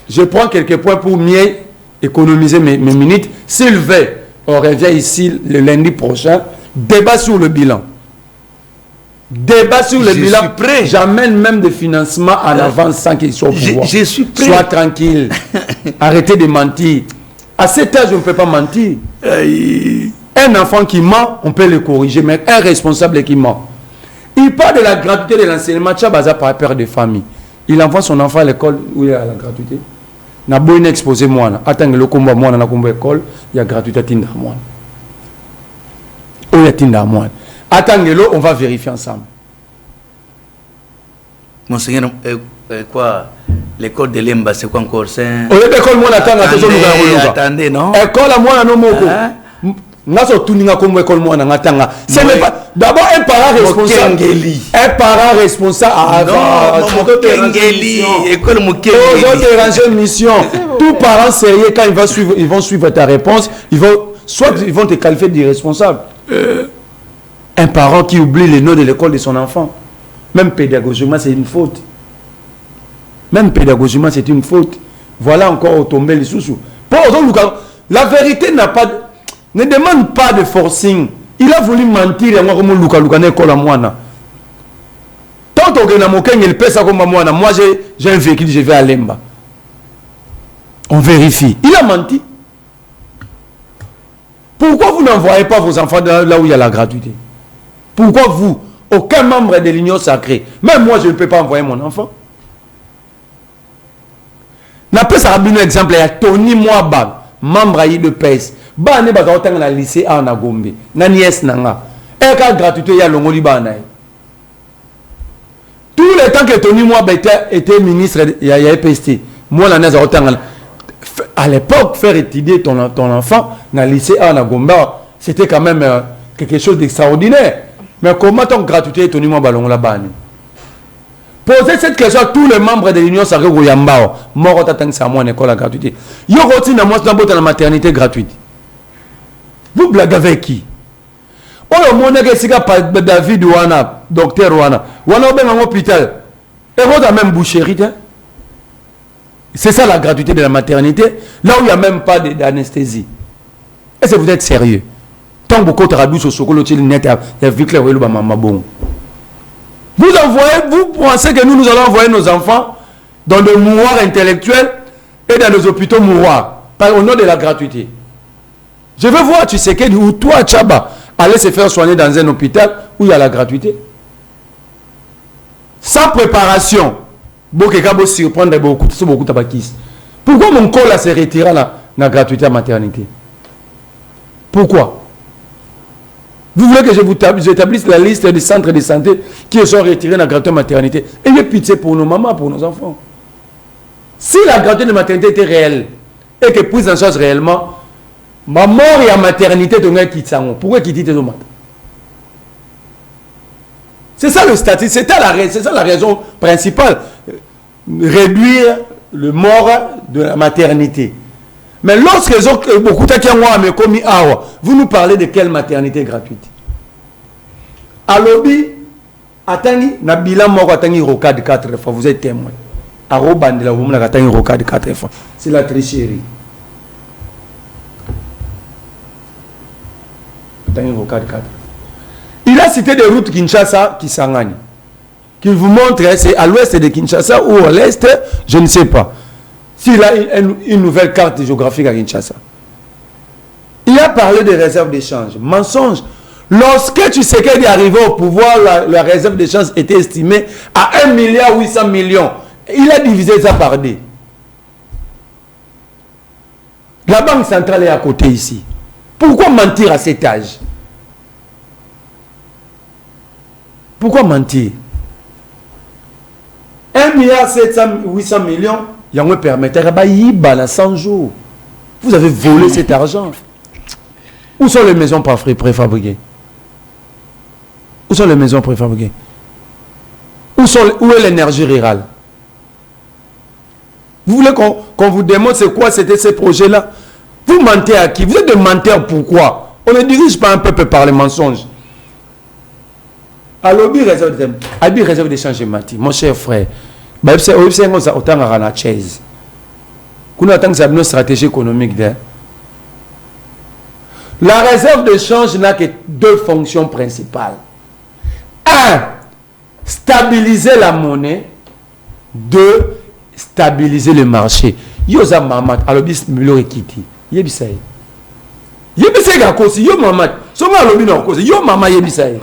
Speaker 8: Je prends quelques points pour mieux économiser mes minutes. S'il veut, on revient ici le lundi prochain. Débat sur le bilan. Débat sur le bilan. J'amène même des financements en avance sans qu'ils soient au pouvoir.
Speaker 9: Je suis prêt.
Speaker 8: Sois tranquille. Arrêtez de mentir. À cet âge, on ne peut pas mentir. Un enfant qui ment, on peut le corriger, mais un responsable qui ment. Il parle de la gratuité de l'enseignement. Tchabaza par père de famille. Il envoie son enfant à l'école où il y a la gratuité. Na boine exposé moi. Attends le combat moi na combat école, il y a gratuité tinda moi. Il y a tinda moi. Attends on va vérifier ensemble.
Speaker 9: Monseigneur, quoi? L'école de Lemba, c'est quoi encore? C'est
Speaker 8: l'école moi
Speaker 9: attendez, non?
Speaker 8: École à moi non moko. C'est d'abord un parent responsable. Un parent responsable mission. Tout parent sérieux, quand ils vont suivre ta réponse, ils vont te qualifier d'irresponsable. Un parent qui oublie le nom de l'école de son enfant. Même pédagogiquement, c'est une faute. Même pédagogiquement, c'est une faute. Voilà encore tomber les sous-sous. La vérité ne demande pas de forcing. Il a voulu mentir et moi, comme Luka n'est pas la moine. Tant que il pèse comme moi, moi j'ai un véhicule, je vais à Lemba. On vérifie. Il a menti. Pourquoi vous n'envoyez pas vos enfants là où il y a la gratuité? Pourquoi vous, aucun membre de l'Union sacrée, même moi je ne peux pas envoyer mon enfant? N'a pas ça un exemple, il y a Tony Mwaba, membre de PS. Bah ne ba dans la lycée à Nagombe, na nièce nanga. Et quand gratuité il y a l'ongoli ba na. Tout le temps que Tony Mwaba était ministre, il y a EPST. Moi la neza à l'époque faire étudier ton enfant dans le lycée à Nagomba, c'était quand même quelque chose d'extraordinaire. Mais comment ton gratuité Tony Mwaba l'ongla ba? Posez cette question à tous les membres de l'Union sacrée Goyambao. Mort à c'est à moi une école à gratuité. Yo roti na moi dans la maternité gratuite. Vous blaguez avec qui? Oh le monde que c'est pas David Wana, docteur Wana. Wana ben en hôpital. Et vous avez même boucherie. C'est ça la gratuité de la maternité. Là où il n'y a même pas d'anesthésie. Est-ce que vous êtes sérieux? Tant beaucoup de rabus au sokolo il y a Victor Welu Bamama bon. Vous pensez que nous allons envoyer nos enfants dans des mouroirs intellectuels et dans les hôpitaux mouroirs au nom de la gratuité? Je veux voir, tu sais, où toi, Tchaba, aller se faire soigner dans un hôpital où il y a la gratuité. Sans préparation, beaucoup surprendre beaucoup de tabakis. Pourquoi mon corps se retire la gratuité à maternité? Pourquoi? Vous voulez que je vous établisse la liste des centres de santé qui sont retirés dans la gratuité maternité? Ayez pitié pour nos mamans, pour nos enfants. Si la gratuité de maternité était réelle et que prise en charge réellement, ma mort et la maternité, pourquoi quitter tes hommes? C'est ça le statut, c'est ça la raison principale. Réduire le mort de la maternité. Mais lorsque beaucoup de commis vous nous parlez de quelle maternité gratuite? À lobby, attendez, na bilan mort attendez rocade 4 fois, vous êtes témoin. À Robandela, vous m'avez attendez rocade 4 fois. C'est la tricherie. Attendez rocade 4. Il a cité des routes Kinshasa qui s'engagnent. Qu'il vous montre, c'est à l'ouest de Kinshasa ou à l'est, je ne sais pas. S'il a une nouvelle carte géographique à Kinshasa. Il a parlé des réserves d'échange. Mensonge. Lorsque tu sais qu'elle est arrivé au pouvoir, la réserve d'échange était estimée à 1,8 milliard. Il a divisé ça par 2. La banque centrale est à côté ici. Pourquoi mentir à cet âge? Pourquoi mentir? 1,7 milliard. Il y a un permetteur à 100 jours. Vous avez volé cet argent. Où sont les maisons préfabriquées? Où sont les maisons préfabriquées? Où est l'énergie rurale? Vous voulez qu'on vous démontre c'est quoi c'était ces projets-là? Vous mentez à qui? Vous êtes des menteurs, pourquoi? On ne dirige pas un peuple par les mensonges. À l'objet réserve d'échange, mon cher frère. C'est autant à la chaise. Qu'on attend que ça une stratégie économique. La réserve d'échange n'a que 2 fonctions principales. 1. Stabiliser la monnaie. 2. Stabiliser le marché. Yoza mamat alobis milo ekiti. Yebisai. Yebisai ga kosi yo mamat. Soma alobi na kosi yo mama yebisai.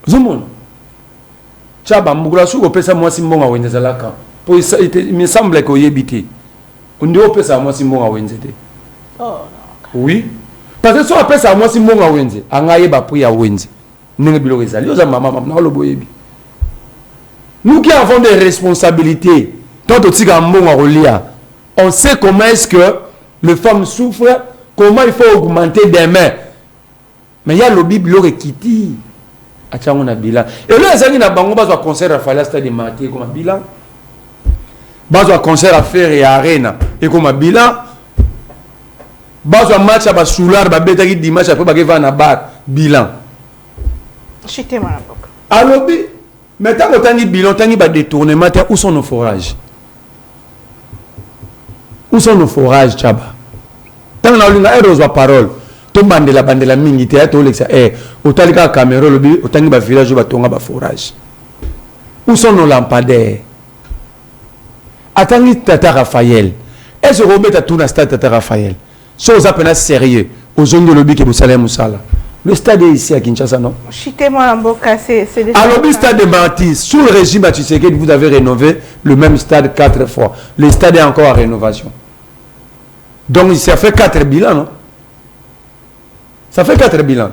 Speaker 8: Zumon. Chaba mbugula suko pesa mwasi mbonga wenza laka. Il me semble que yebiti. On dit pesa mwasi mbonga wenzete. Oh. Oui. Parce que so pesa mwasi mbonga wenze. Angaye ba pri ya wenze. Ndenge bilo ezali. Yoza mama na lobo yebi. Nous qui avons des responsabilités, on sait comment est-ce que les femmes souffrent, comment il faut augmenter des mains. Mais il y a le Bible qui dit, et là, il y a un concert à faire stade de Maté comme un bilan. Un concert à faire et à Arena et comme un bilan. Un match à Soular, un match à dimanche après un bar bilan.
Speaker 1: Chité, mon
Speaker 8: alobi maintenant otangi bilan tangi ba détournement où sont nos forages? Où sont nos forages, Tchaba? Tant na olinga erozwa parole to bandela mingi te to lexa otalika caméra lobi otangi ba village ba tonga ba forage. Où sont nos lampadaires? Atangi Tata Raphaël. Est-ce que Robert a tout na stade Tata Raphaël? Chose à peine sérieux aux zones de lobby que vous salez Moussala. Le stade est ici à Kinshasa, non?
Speaker 1: Chitez-moi en boca, c'est
Speaker 8: alors le stade de Mantis, sous le régime à Tshisekedi, vous avez rénové le même stade 4 fois. Le stade est encore en rénovation. Donc ça fait 4 bilans, non? Ça fait 4 bilans.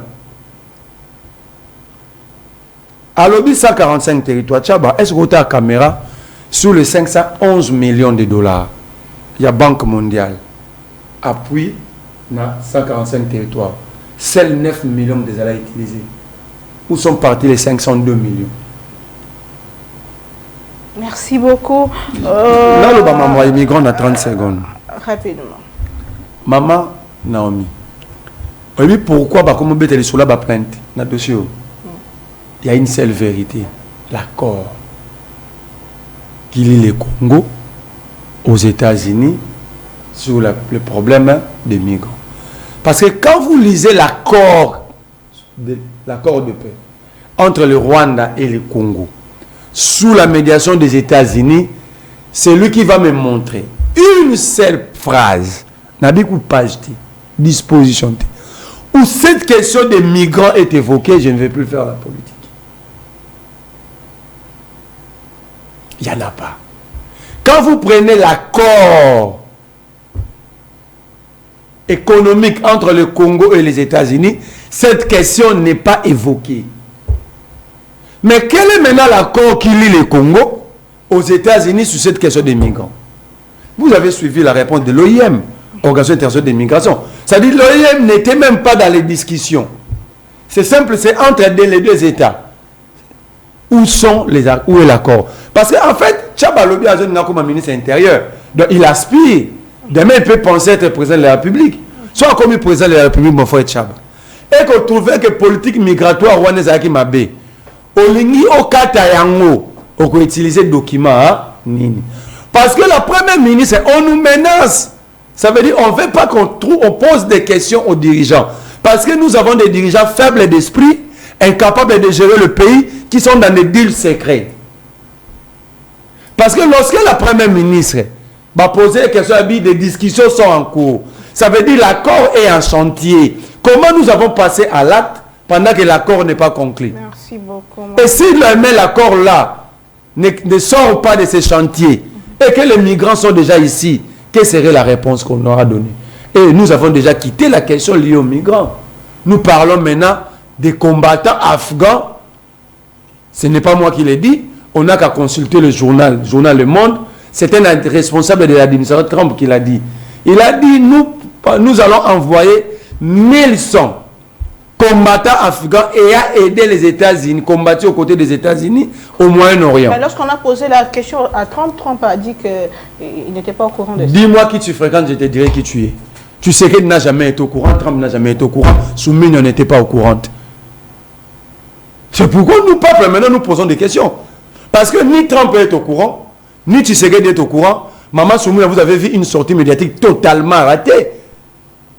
Speaker 8: Alors 145 territoires, Tchaba, est-ce que vous avez la caméra sur les 511 millions de dollars? Il y a Banque mondiale. Appui dans 145 territoires. Seuls 9 millions de dollars utilisés. Où sont partis les 502 millions?
Speaker 1: Merci beaucoup.
Speaker 8: Là, le maman immigrant dans 30 secondes.
Speaker 1: Rapidement.
Speaker 8: Maman Naomi. Oui, pourquoi bah, comme on sur la plainte dans dossier? Il y a une seule vérité. L'accord qui lie le Congo aux États-Unis sur le problème des migrants. Parce que quand vous lisez l'accord de paix entre le Rwanda et le Congo, sous la médiation des États-Unis, c'est lui qui va me montrer une seule phrase, Nabikou page, disposition, où cette question des migrants est évoquée. Je ne vais plus faire la politique. Il n'y en a pas. Quand vous prenez l'accord économique entre le Congo et les États-Unis, cette question n'est pas évoquée. Mais quel est maintenant l'accord qui lie le Congo aux États-Unis sur cette question des migrants? Vous avez suivi la réponse de l'OIM, Organisation internationale des migrations. C'est-à-dire que l'OIM n'était même pas dans les discussions. C'est simple, c'est entre les deux États. Où est l'accord? Parce qu'en fait, Tchaba Lobi a comme ministre intérieur. Donc il aspire. Demain, il peut penser être président de la République. Soit comme président de la République, mon frère Tchaba. Et qu'on trouvait que politique migratoire rwandaise a mabé. Olingi okata yango, on peut utiliser document nini. Parce que la première ministre, on nous menace. Ça veut dire on ne veut pas qu'on pose des questions aux dirigeants. Parce que nous avons des dirigeants faibles d'esprit, incapables de gérer le pays, qui sont dans des deals secrets. Parce que lorsque la première ministre va poser des questions, des discussions sont en cours. Ça veut dire l'accord est en chantier. Comment nous avons passé à l'acte pendant que l'accord n'est pas conclu?
Speaker 1: Merci beaucoup.
Speaker 8: Et si l'accord là ne sort pas de ces chantiers et que les migrants sont déjà ici, quelle serait la réponse qu'on aura donnée? Et nous avons déjà quitté la question liée aux migrants. Nous parlons maintenant des combattants afghans. Ce n'est pas moi qui l'ai dit. On n'a qu'à consulter le journal Le Monde. C'est un responsable de l'administration Trump qui l'a dit. Il a dit, nous allons envoyer 1100 combattants afghans et à aider les États-Unis, combattre aux côtés des États-Unis au Moyen-Orient.
Speaker 1: Lorsqu'on a posé la question à Trump, Trump a dit qu'il n'était pas au courant de ça.
Speaker 8: Dis-moi qui tu fréquentes, je te dirai qui tu es. Tu sais qu'il n'a jamais été au courant, Trump n'a jamais été au courant, Soumine n'était pas au courant. C'est pourquoi nous, peuple, maintenant nous posons des questions. Parce que ni Trump est au courant, ni Tshisekedi est au courant. Maman Soumine, vous avez vu une sortie médiatique totalement ratée.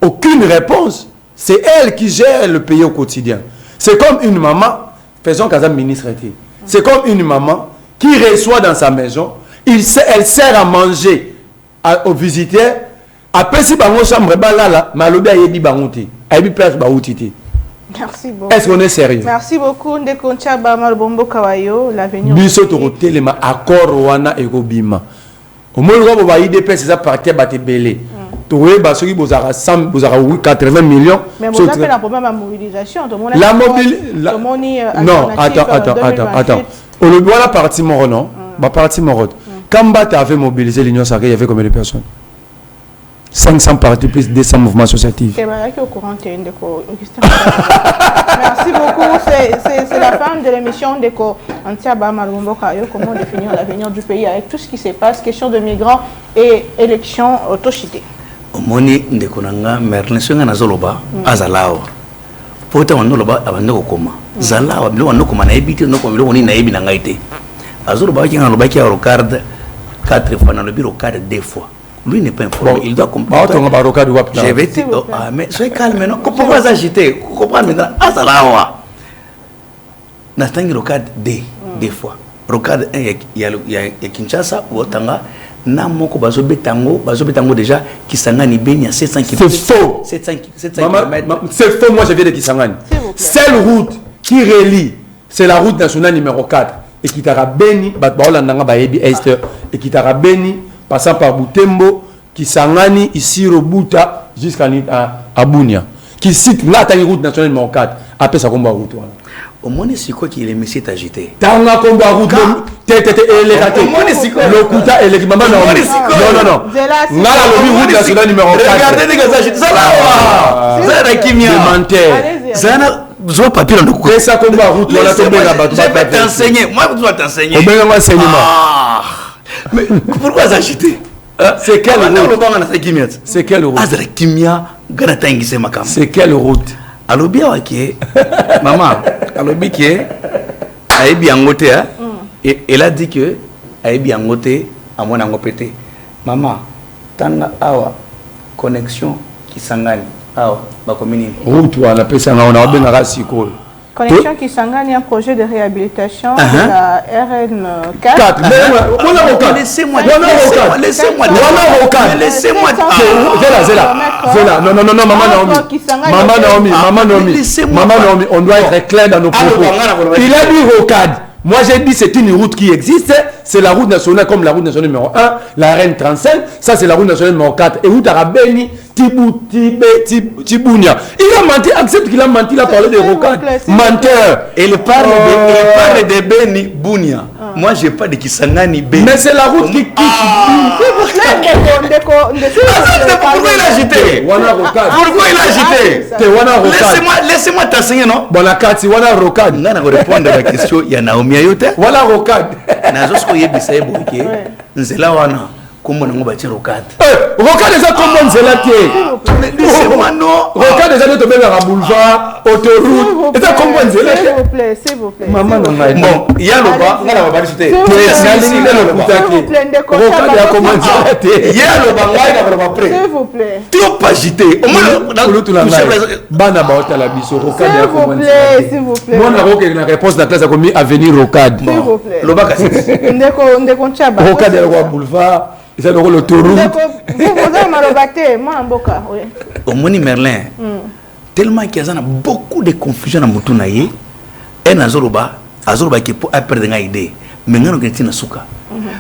Speaker 8: Aucune réponse. C'est elle qui gère le pays au quotidien. C'est comme une maman, faisons qu'à ministre. C'est comme une maman qui reçoit dans sa maison, elle sert à manger aux visiteurs. Après, si bango chambre balala, malobi ayebi bangote, ayebi place baoutité.
Speaker 1: Merci beaucoup.
Speaker 8: Est-ce qu'on est sérieux?
Speaker 1: Merci beaucoup. Ndeko Tchaba Malbombo Kawayo, l'avenir.
Speaker 8: Biso torote le ma accord wana ekobima. Au moins le ba IDP c'est ça partir baté belé. Towe ba soki bozara 100 bozara 80 millions.
Speaker 1: Mais vous appelez la problème à mobilisation.
Speaker 8: La mobilisation. Non, attends. On le doit la partie moro non? Ba partie moro. Quand Bata avait mobilisé l'Union sacrée, il y avait combien de personnes? 500 partis plus 200 mouvements associatifs.
Speaker 1: Merci beaucoup. C'est la fin de l'émission de Antiaba Malbombo Kayo. Comment définir l'avenir du pays avec tout ce qui se passe, question de migrants et élections autochité.
Speaker 9: Omoni ndekonanga Merlin Senga Nazoloba Azalao. Pourtant, on a comment Zala, on a comment habiter, on a habité dans Haïti. Azurba qui a le bac à Rocard 4 fois dans le bureau 4 2 fois. Lui n'est pas informé. Il doit comprendre. Je vais te. Ah, mais soyez calme, non? Pourquoi vous agitez? Vous comprenez maintenant? Ah, ça là, Natangi Rocard 2 fois. Rocard 1, il y a Kinshasa ou Otanga. Namoko Bazobetango déjà Kisangani Beni à 700 km.
Speaker 8: C'est faux.
Speaker 9: 700
Speaker 8: c'est faux, moi je viens de Kisangani. Seule route qui relie, c'est la route nationale numéro 4. Et qui t'a Beni, Batbaolandanga Baebi Est, et qui t'a Beni, passant par Butembo, Kisangani, ici Robuta, jusqu'à Bunia. Qui cite la route nationale numéro 4. Après ça, combat route.
Speaker 9: Au moins, c'est quoi qui est le monsieur agité?
Speaker 8: Tanga combat route. Le Kouta et les mamans. Non. Ngala le route nationale numéro 4.
Speaker 9: Regardez les gars agités. Ça là. Zana Kimia. Zana. Zo papier dans le cou.
Speaker 8: Ça combat route. Voilà tomber là-bas.
Speaker 9: Je vais t'enseigner. Moi, je dois t'enseigner.
Speaker 8: On va enseignement.
Speaker 9: Mais pourquoi agité?
Speaker 8: C'est quelle route?
Speaker 9: C'est quelle route? Azra Kimia. Ganatangi c'est makam.
Speaker 8: C'est quelle route?
Speaker 9: Alors bien ok, maman, alors bien que elle bien ngoté hein, et elle a dit que elle bien ngoté à mon angopété. Maman, tanga awa connexion qui s'engane awa ba commune.
Speaker 8: Route on appelle ça on a bien rasiko.
Speaker 1: Connexion qui s'engane un projet de réhabilitation de la RN4.
Speaker 8: 4.
Speaker 9: Laissez-moi.
Speaker 8: Laissez-moi. Maman Naomi, on doit être clair dans nos propos. Il a dit rocade. Moi j'ai dit c'est une route qui existe, c'est la route nationale comme la route nationale numéro 1, la RN 35, ça c'est la route nationale numéro 4. Et route Arabeni, Tibounia. Il a menti, accepte qu'il a menti, il a parlé de rocade. Menteur.
Speaker 9: Il parle de Beni Bounia. Moi j'ai pas de Kisangani Beni.
Speaker 8: Mais c'est la route qui
Speaker 9: Pourquoi il a agité? Pourquoi il a agité? Laissez-moi t'enseigner, non?
Speaker 8: Bon, la carte, c'est Wana Rocade.
Speaker 9: On va répondre à la question. Il y a Naomi Ayote.
Speaker 8: Voilà Rocade.
Speaker 9: Nazosko Yebisa Eboke. Nzela Wana. Comment on va bâtir Rocade?
Speaker 8: Rocade déjà comment Nzela qui
Speaker 9: laissez-moi non.
Speaker 8: Rocade déjà de tomber dans la boulevard, autoroute. Et ça comment Nzela?
Speaker 1: S'il vous plaît.
Speaker 8: Maman non.
Speaker 9: Bon, il y a le bas. On va pas discuter.
Speaker 8: Rocade a comment Nzela?
Speaker 9: Il y a le bas.
Speaker 1: S'il vous plaît.
Speaker 9: Trop agité. Au moins
Speaker 8: dans l'autre la Bana Baota la biso Rocade a comment Nzela?
Speaker 1: S'il vous plaît.
Speaker 8: Moi na Rocade la réponse de la classe a commis avenir Rocade.
Speaker 1: S'il vous plaît.
Speaker 9: Le bas
Speaker 1: Ndeko
Speaker 8: Rocade est boulevard. C'est l'autoroute.
Speaker 1: Vous avez malobaté, moi en boca, oui.
Speaker 9: Au Moni Merlin, tellement qu'il y a beaucoup de confusion dans Moutunaye, et dans Azoroba qui peut perdre une idée. Mais nous avons souka.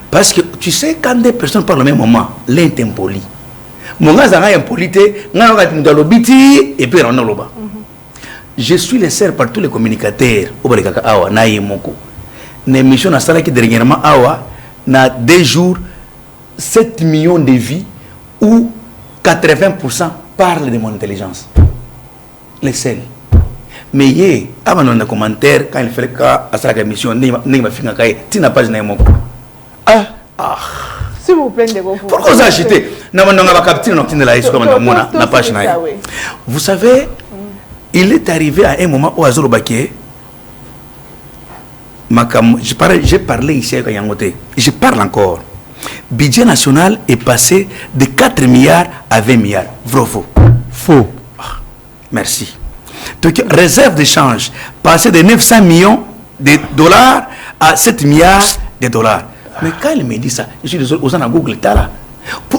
Speaker 9: Parce que tu sais, quand des personnes parlent au même moment, l'un est impoli. Mon gars est impolité, nous avons et puis on a l'oba. Je suis le seul par tous les communicateurs au Balikaka Awa, Naïe Moko. L'émission n'a pas dernièrement Awa, na 2 jours. 7 millions de vies où 80% parlent de mon intelligence. Les seuls. Mais hier, avant dans les commentaires, quand il fait le cas à sa émission, tu n'as pas de nom.
Speaker 1: S'il vous plaît,
Speaker 9: pourquoi vous achetez? Vous savez, il est arrivé à un moment où Azoro Baké, j'ai parlé ici à Yangote, je parle encore. Budget national est passé de 4 milliards à 20 milliards. Vrai faux?
Speaker 8: Faux.
Speaker 9: Merci. Donc, réserve d'échange passé de 900 millions de dollars à 7 milliards de dollars. Mais quand il me dit ça, je suis désolé, aux gens à Google,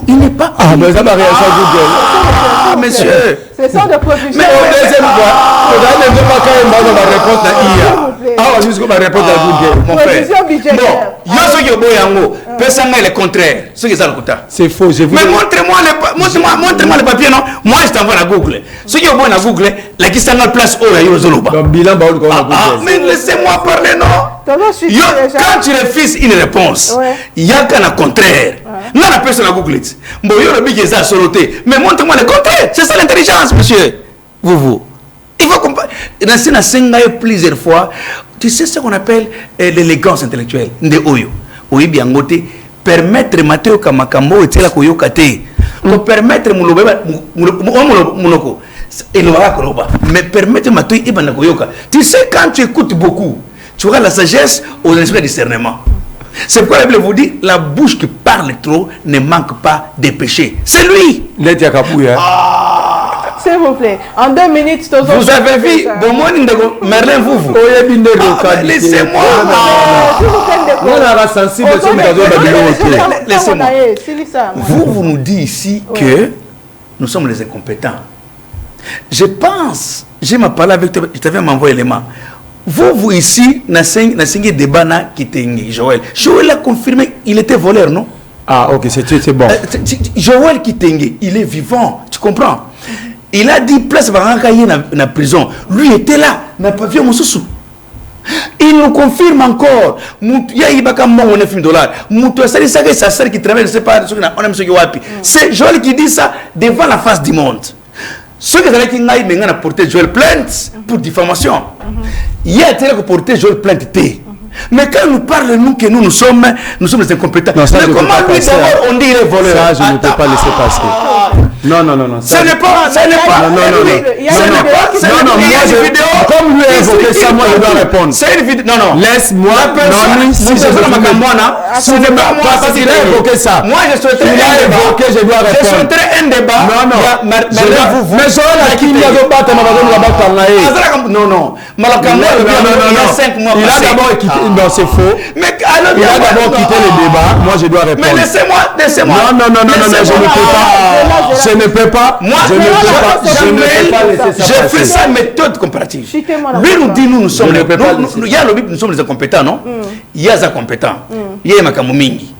Speaker 9: il n'est pas.
Speaker 8: Ah, mais ça m'a réagi à Google.
Speaker 9: Ah, monsieur.
Speaker 1: C'est ça de production.
Speaker 8: Mais au deuxième fois, on pas quand même ma réponse à IA. Ah, jusqu'à ma réponse à Google.
Speaker 9: Mon frère. Bon, il y a ceux qui ont beau yango. Personne n'est le contraire. Ce qui est ça le contraire.
Speaker 8: C'est faux, je vous.
Speaker 9: Mais montrez-moi le papier, non? Moi, je t'envoie à Google. Ceux qui ont beau à Google, la qui s'en a place au Yozoloba.
Speaker 8: Donc, bilan,
Speaker 9: mais laissez-moi parler, non? Quand tu refuses une réponse, il y a qu'un contraire. Non, la personne à Google. Bon, il y a le bilan qui est soloté. Mais montrez-moi le contraire. C'est ça l'intelligence, monsieur. Vous. Il faut comprendre. Dans ce plusieurs fois, tu sais ce qu'on appelle l'élégance intellectuelle. De Oyo. Oyo Biangote. Permettre Mateo Kamakambo et Tela Koyokate. Pour permettre Mouloko. Mais permettez-moi, tu sais, quand tu écoutes beaucoup, tu auras la sagesse aux esprits de discernement. C'est pourquoi la Bible vous dit, la bouche qui parle trop ne manque pas de péché. C'est lui.
Speaker 1: S'il vous plaît, en 2 minutes,
Speaker 9: vous avez vu, Merlin, vous. Laissez-moi. Laissez-moi. Vous nous dites ici que nous sommes les incompétents. Je pense, j'ai ma parole avec toi, je t'avais envoyé l'élément. Vous ici, Nassingé Debana qui était Joël. Joël a confirmé, il était voleur, non?
Speaker 8: Ah, ok, c'est bon.
Speaker 9: Joël Kitenge, il est vivant, tu comprends? Il a dit place Varankaye dans la prison. Lui était là, n'a pas vu mon sous. Il nous confirme encore. Il y a $9 sa sœur qui travaille, je ne sais pas, c'est Joël qui dit ça devant la face du monde. Ceux qui ont porté Joël plainte pour diffamation. Il y a qui porté Joël plainte. Mais quand nous parlons, nous, que nous sommes les incompétents.
Speaker 8: Non, ça,
Speaker 9: mais comment lui d'abord on dit les voleurs?
Speaker 8: Ça, je ne peux pas laisser passer. Non.
Speaker 9: Ce n'est pas.
Speaker 8: Non, comme lui a évoqué ça, moi je dois répondre.
Speaker 9: C'est une vidéo. Non.
Speaker 8: Laisse-moi. Si je veux pas, parce qu'il a évoqué ça.
Speaker 9: Moi, je souhaiterais un débat.
Speaker 8: Je dois répondre.
Speaker 9: Je souhaiterais un débat.
Speaker 8: Mais Joël Akimi a battu
Speaker 9: Non. Il y a 5 mois.
Speaker 8: Il a d'abord quitté. Non, c'est faux.
Speaker 9: Mais
Speaker 8: il a d'abord quitté le débat. Moi, je dois répondre.
Speaker 9: Mais laissez-moi.
Speaker 8: Non, je ne peux pas.
Speaker 9: Moi, je fais ça méthode comparative. Lui nous dit nous sommes les il y a le nous sommes les incompétents, non? Il y a des incompétents. Il y a Makamumingi.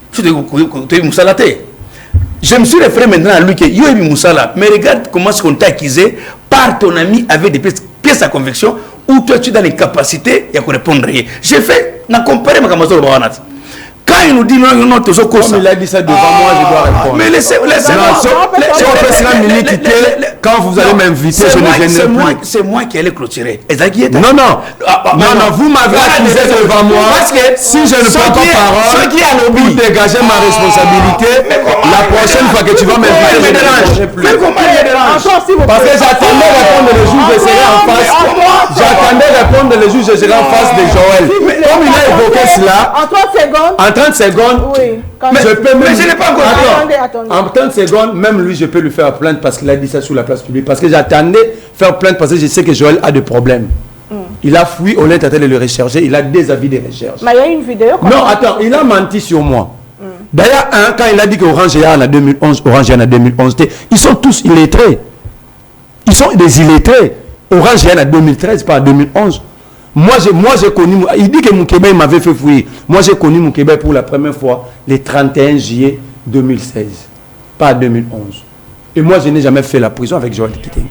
Speaker 9: Je me suis référé maintenant à lui que Yoébi Moussala. Mais regarde comment est-ce qu'on t'a accusé par ton ami avec des pièces à conviction où toi tu as les capacités et à répondre. J'ai fait, on a comparé ma Kamazolo Bawanat. Quand il nous dit non, comme
Speaker 8: il a dit ça devant moi, je dois répondre.
Speaker 9: Mais laissez-moi.
Speaker 8: Quand vous allez m'inviter, je ne viendrai plus.
Speaker 9: C'est moi qui allais clôturer.
Speaker 8: Non, vous m'avez accusé devant moi. Si je ne prends pas parole pour dégager ma responsabilité, la prochaine fois que tu vas m'inviter, je ne viendrai plus. Parce que j'attendais répondre le jour où je serai en face. J'attendais répondre le jour où je serai en face de Joël. Comme il a évoqué cela,
Speaker 1: en 30 secondes.
Speaker 8: En 30 secondes,
Speaker 1: oui,
Speaker 8: mais je
Speaker 9: n'ai pas encore.
Speaker 1: Attendez.
Speaker 8: En 30 secondes, même lui, je peux lui faire plainte parce qu'il a dit ça sur la place publique. Parce que j'attendais faire plainte parce que je sais que Joël a des problèmes. Il a fui, on est en train de le rechercher. Il a des avis de recherche.
Speaker 1: Mais il y a une vidéo.
Speaker 8: Non, attends, il a menti sur moi. D'ailleurs, quand il a dit qu'Orange est en 2011, Orange est en 2011, ils sont tous illettrés. Ils sont des illettrés. Orange est en 2013, pas en 2011. Moi, j'ai connu, il dit que Moukébé m'avait fait fouiller. Moi, j'ai connu Moukébé pour la première fois le 31 juillet 2016, pas 2011. Et moi, je n'ai jamais fait la prison avec Joël Kitenge.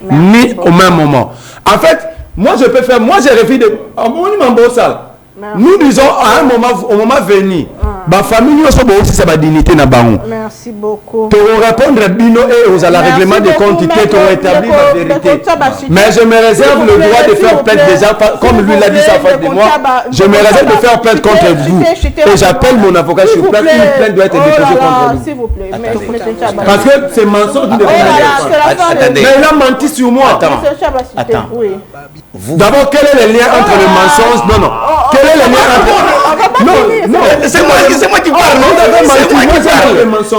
Speaker 8: Ni au même moment. En fait, moi, je peux faire, moi, j'ai refusé de... Nous disons, à un moment, au moment venu, ma famille, nous sommes aussi sa dignité na bango.
Speaker 1: Merci beaucoup.
Speaker 8: Pour répondre à Bino et aux règlements de compte qui ont établi la vérité. Mais je me réserve le droit de faire plainte déjà, comme lui l'a dit ça en face de moi. Je me réserve de faire plainte contre vous. Et j'appelle mon avocat sur place. Une plainte doit être déposée contre vous.
Speaker 1: S'il vous plaît.
Speaker 8: Parce que c'est mensonge de mais il a menti sur moi.
Speaker 9: Attends.
Speaker 8: D'abord, quel est le lien entre le mensonge? Non. Quel est le lien entre... Non.
Speaker 9: C'est moi qui parle.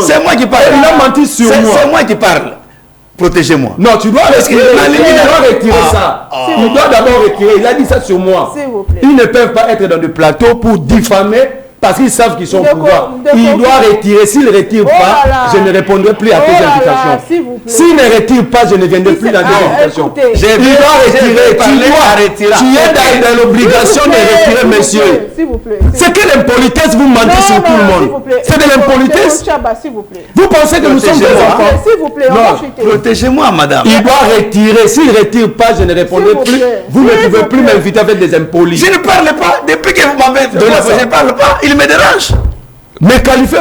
Speaker 9: C'est moi qui parle.
Speaker 8: Il a menti sur moi.
Speaker 9: C'est moi qui parle. Protégez-moi.
Speaker 8: Non, tu dois retirer ça. Il doit d'abord retirer. Il a dit ça sur moi. Ils ne peuvent pas être dans le plateau pour diffamer parce qu'ils savent qu'ils sont au pouvoir. Il doit retirer. S'il ne retire pas, je ne répondrai plus à tes invitations. S'il ne retire pas, je ne viendrai plus dans tes invitations. Il doit retirer. Tu es dans l'obligation de retirer, monsieur. C'est quelle impolitesse vous mentez sur tout le monde? C'est de l'impolitesse. Vous pensez que nous sommes des enfants?
Speaker 9: Protégez-moi, madame.
Speaker 8: Il doit retirer. S'il ne retire pas, je ne répondrai plus. Vous ne pouvez plus m'inviter avec des impolis.
Speaker 9: Je ne parle pas. Depuis que vous m'avez donné la je ne parle pas. Il me dérange.
Speaker 8: Mais qualifié,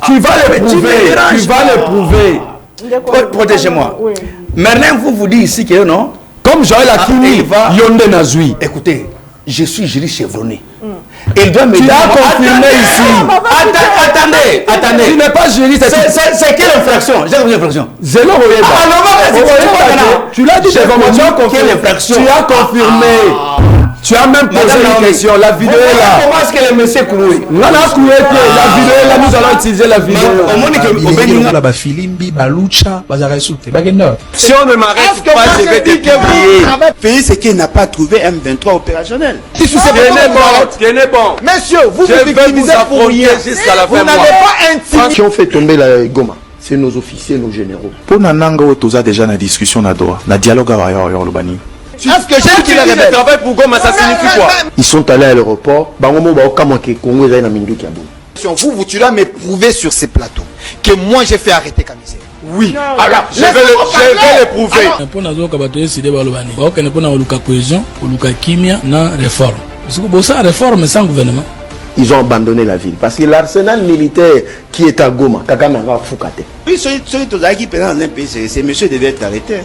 Speaker 8: tu vas le prouver. Tu vas le prouver.
Speaker 9: Protégez-moi. Merlin, vous dites ici que non.
Speaker 8: Comme Joël Akimi, Yonde Nazui.
Speaker 9: Écoutez, je suis juriste chevronné. Il doit me
Speaker 8: Tu
Speaker 9: dire.
Speaker 8: as confirmé ici.
Speaker 9: Attendez.
Speaker 8: Tu n'es pas juriste.
Speaker 9: C'est quelle infraction? J'ai quelle infraction?
Speaker 8: Zélo tu l'as dit devant moi. Tu as confirmé. Tu as confirmé. Tu as même posé une question. La vidéo est là.
Speaker 9: Comment est-ce que le monsieur Kouroui?
Speaker 8: Non, la vidéo est là. Nous allons utiliser la vidéo.
Speaker 2: Filimbi, Balucha, Bazaraisute.
Speaker 3: Si on ne m'arrête pas, je vais te publier.
Speaker 4: Félix Sekei n'a pas trouvé M23 opérationnel.
Speaker 3: Tenez bon.
Speaker 4: Messieurs, vous
Speaker 3: Je
Speaker 4: vous
Speaker 3: vais
Speaker 4: victimisez
Speaker 3: vous
Speaker 4: pour rien.
Speaker 3: affronter jusqu'à la
Speaker 4: Vous
Speaker 3: fin.
Speaker 4: n'avez pas intimidé.
Speaker 5: Qui ont fait tomber la Goma, c'est nos officiers, nos généraux.
Speaker 6: Pour Nananga, Toza déjà na discussion na Doha, na dialogue avec Yorubani.
Speaker 4: Est-ce que j'ai
Speaker 3: Quand
Speaker 4: dit
Speaker 3: tu dis je travaille pour Goma, ça signifie quoi?
Speaker 5: Ils sont allés à l'aéroport. Bangomo ba okamake Congo eza na mindu kiabo.
Speaker 4: Vous, tu dois me prouver sur ces plateaux que moi j'ai fait arrêter Kamisé.
Speaker 3: Oui. Alors, je vais le prouver.
Speaker 7: Pour nous, quand on décidé de balobani, on ne peut pas oluka cohésion, oluka kimia, na réforme. Parce que ça réforme sans gouvernement.
Speaker 5: Ils ont abandonné la ville parce que l'arsenal militaire qui est à Goma, Kagame va Fukate.
Speaker 4: Oui, celui qui est dans un pays, ces messieurs devaient être arrêtés.